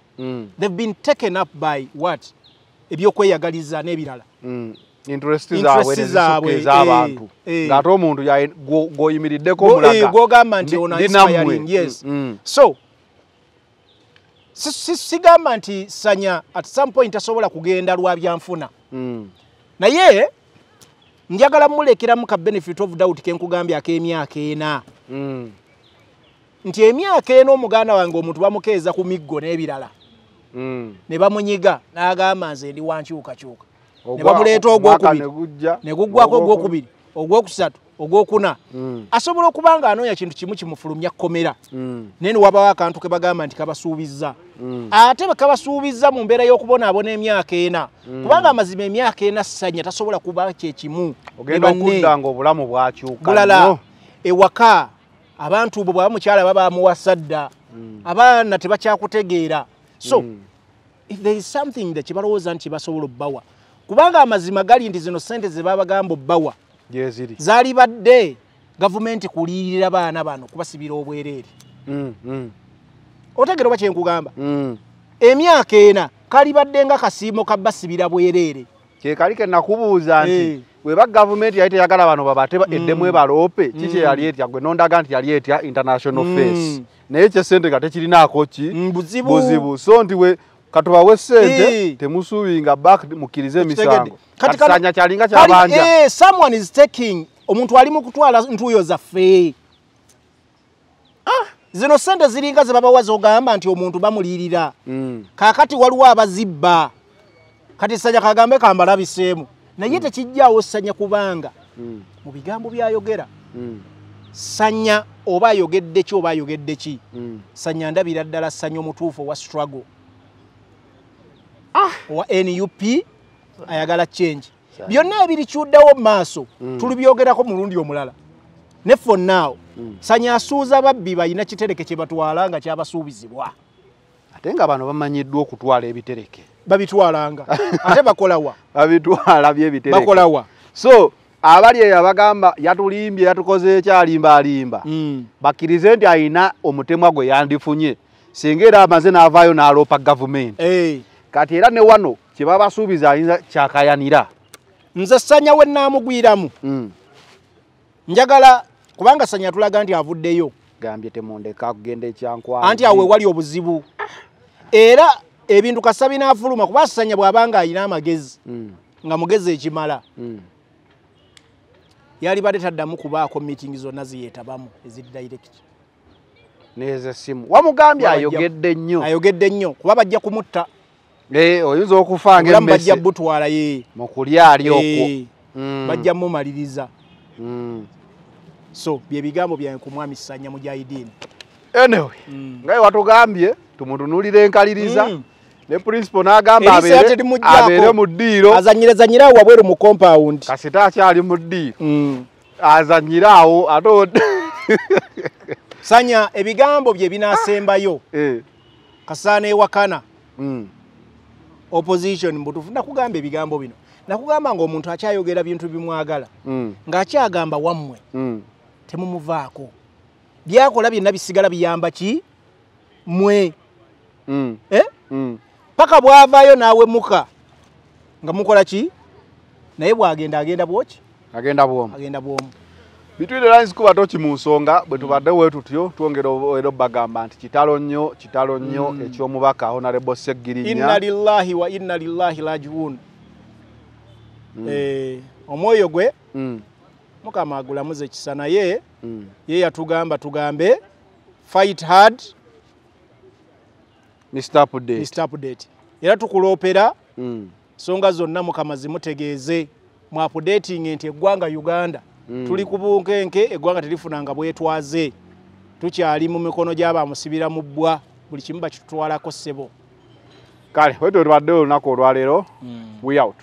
they've been taken up by what ebyokweyagaliza n'ebirala interest zaabwe ez'abantu ng'ate omuntu gw'oyimiriddeko omulaga gw'ogamba nti ono inspiring yes so sigamba nti Sanya at some point asobola kugenda lwa byanfuna naye njagala mulekeramu ka benefit of doubt ke nkugambye ak'emyaka ena nti emyaka ena omuganda wange omuntu bamukeeza ku miggo n'ebirala ne bamunyiga n'agamba nze ndi wankyukakyuka ne bamuleeta ogwokubiri ne guggwako ogwokubiri ogwokusatu ogwokuna asobola okuba nga anoonya kintu kimu kimufulumya kkomera naye ne wabawo akantu ke bagamba nti kabasuubizza ate bwe kabasuubizza mu mbeera y'okubonaabona emyaka ena kubanga amazima emyaka ena Sanya tasobola kuba kyekimu ogenda okudda ng'obulamu bwakyuka bulala ewaka abantu bo bwaba mukyala baba bamuwasa dda abaana tebakyakutegeera so if there is something that kibalowooza nti basobola obbawa kubanga amazima gali nti zino sente ze babagamba obbawa zaali badde gavumenti kuliyirira baana bano kubasibira obwereere otegera oba kyenkugamba emyaka ena kali badde nga kasiimo kabasibira bwereere kyekali ke nakubuuza nti weba gavumenti yali teyagala bano babate eddemu ebaloope kiki yali etya gwe nondaga nti yali etya international face naye kyesente nga tekirinaako ki buzibu so nti we katubawe sente temusuubinga back mukkirize emisango kati Sanya kyalinga kyabanja someone is taking omuntu ali mu kutwala ntuuyo zaffe zino sente ziringa ze babawaza ogamba nti omuntu bamulirira kakati waliwo abazibba kati Sanya kagambe kambalabiseemu naye tekijjaawo Sanya kubanga mu bigambo byayogera Sanya oba ayogedde ki oba ayogedde ki Sanya ndabira ddala Sanya omutuufu wa struggle wa NUP ayagala change byonna ebirikyuddewo mu maaso tulibyogerako mulundi omulala ne for now Sanya asuuza babbi balina kitereke kye batwala nga kyabasuubizibwa ate nga bano bamanyiddwa okutwala ebitereke babitwalanga ate bakolawa babitwala byebitereke bakolawa so abali yabagamba yatulimbye yatukoze ekyalimba bakkirize nti ayina omutemwa gwe yandifunye singa era amaze n'avaayo n'aloopa gavumenti kati era ne wano kye babasuubiza ayinza kyakayanira nze Sanya we naamugwiramu njagala kubanga Sanya tulaga nti avuddeyo gambye temundeka kugenda ekyankwawa anti awe wali obuzibu era ebintu kasabi n'afuluma kuba Sanya bw'abanga ayina amagezi nga mugezi ekimala yali badde taddamu kubaako meeting zonna ziyetabamu eziri direct neze simu wamugambye ayogedde nnyo kuba bajja kumutta oyinza okufanga emmese bajja butwala ye mu kulya ali okwo bajja mumaliriza so bye bigambo byange ku mwami Sanya Mujahideen anyway ngaye watugambye tumutunulire enkaliriza ne principal n'agamba abeere mu ddiiro azanyirezanyirawo wabweru mu compound kasita akyali mu ddiiro azanyiraawo ate sanya ebigambo bye binaasembayo kasaana ewakana opposition mbutufu nakugamba ebigambo bino nakugamba ng'omuntu akyayogera bintu bimwagala ng'akyagamba wammwe temumuvaako byakola byonna bisigala biyamba ki mwe paka bwavaayo naawe muka nga mukola ki naye bwagenda bwoki agenda bwomu Between the lines kuba tochi mu nsonga bwe tubadde wetu tutyo twongera ero bagamba nti kitalo nnyo eky'omubaka Honorable Seggirinya inna lillahi wa inna lillahi rajiun omwoyo gwe mukama agulamuze kisana ye yatugamba tugambe fight hard Mr. Update era tukuloopera songa zonna mukama zimutegeeze mu updating nti eggwanga Uganda tuli kubunkenke eggwanga telifunanga bwetwaze tukyali mu mikono gy'abamusibira mu bbwa buli kimu bakitutwalako ssebo kale wetu tubadde olunaku olwaleero we out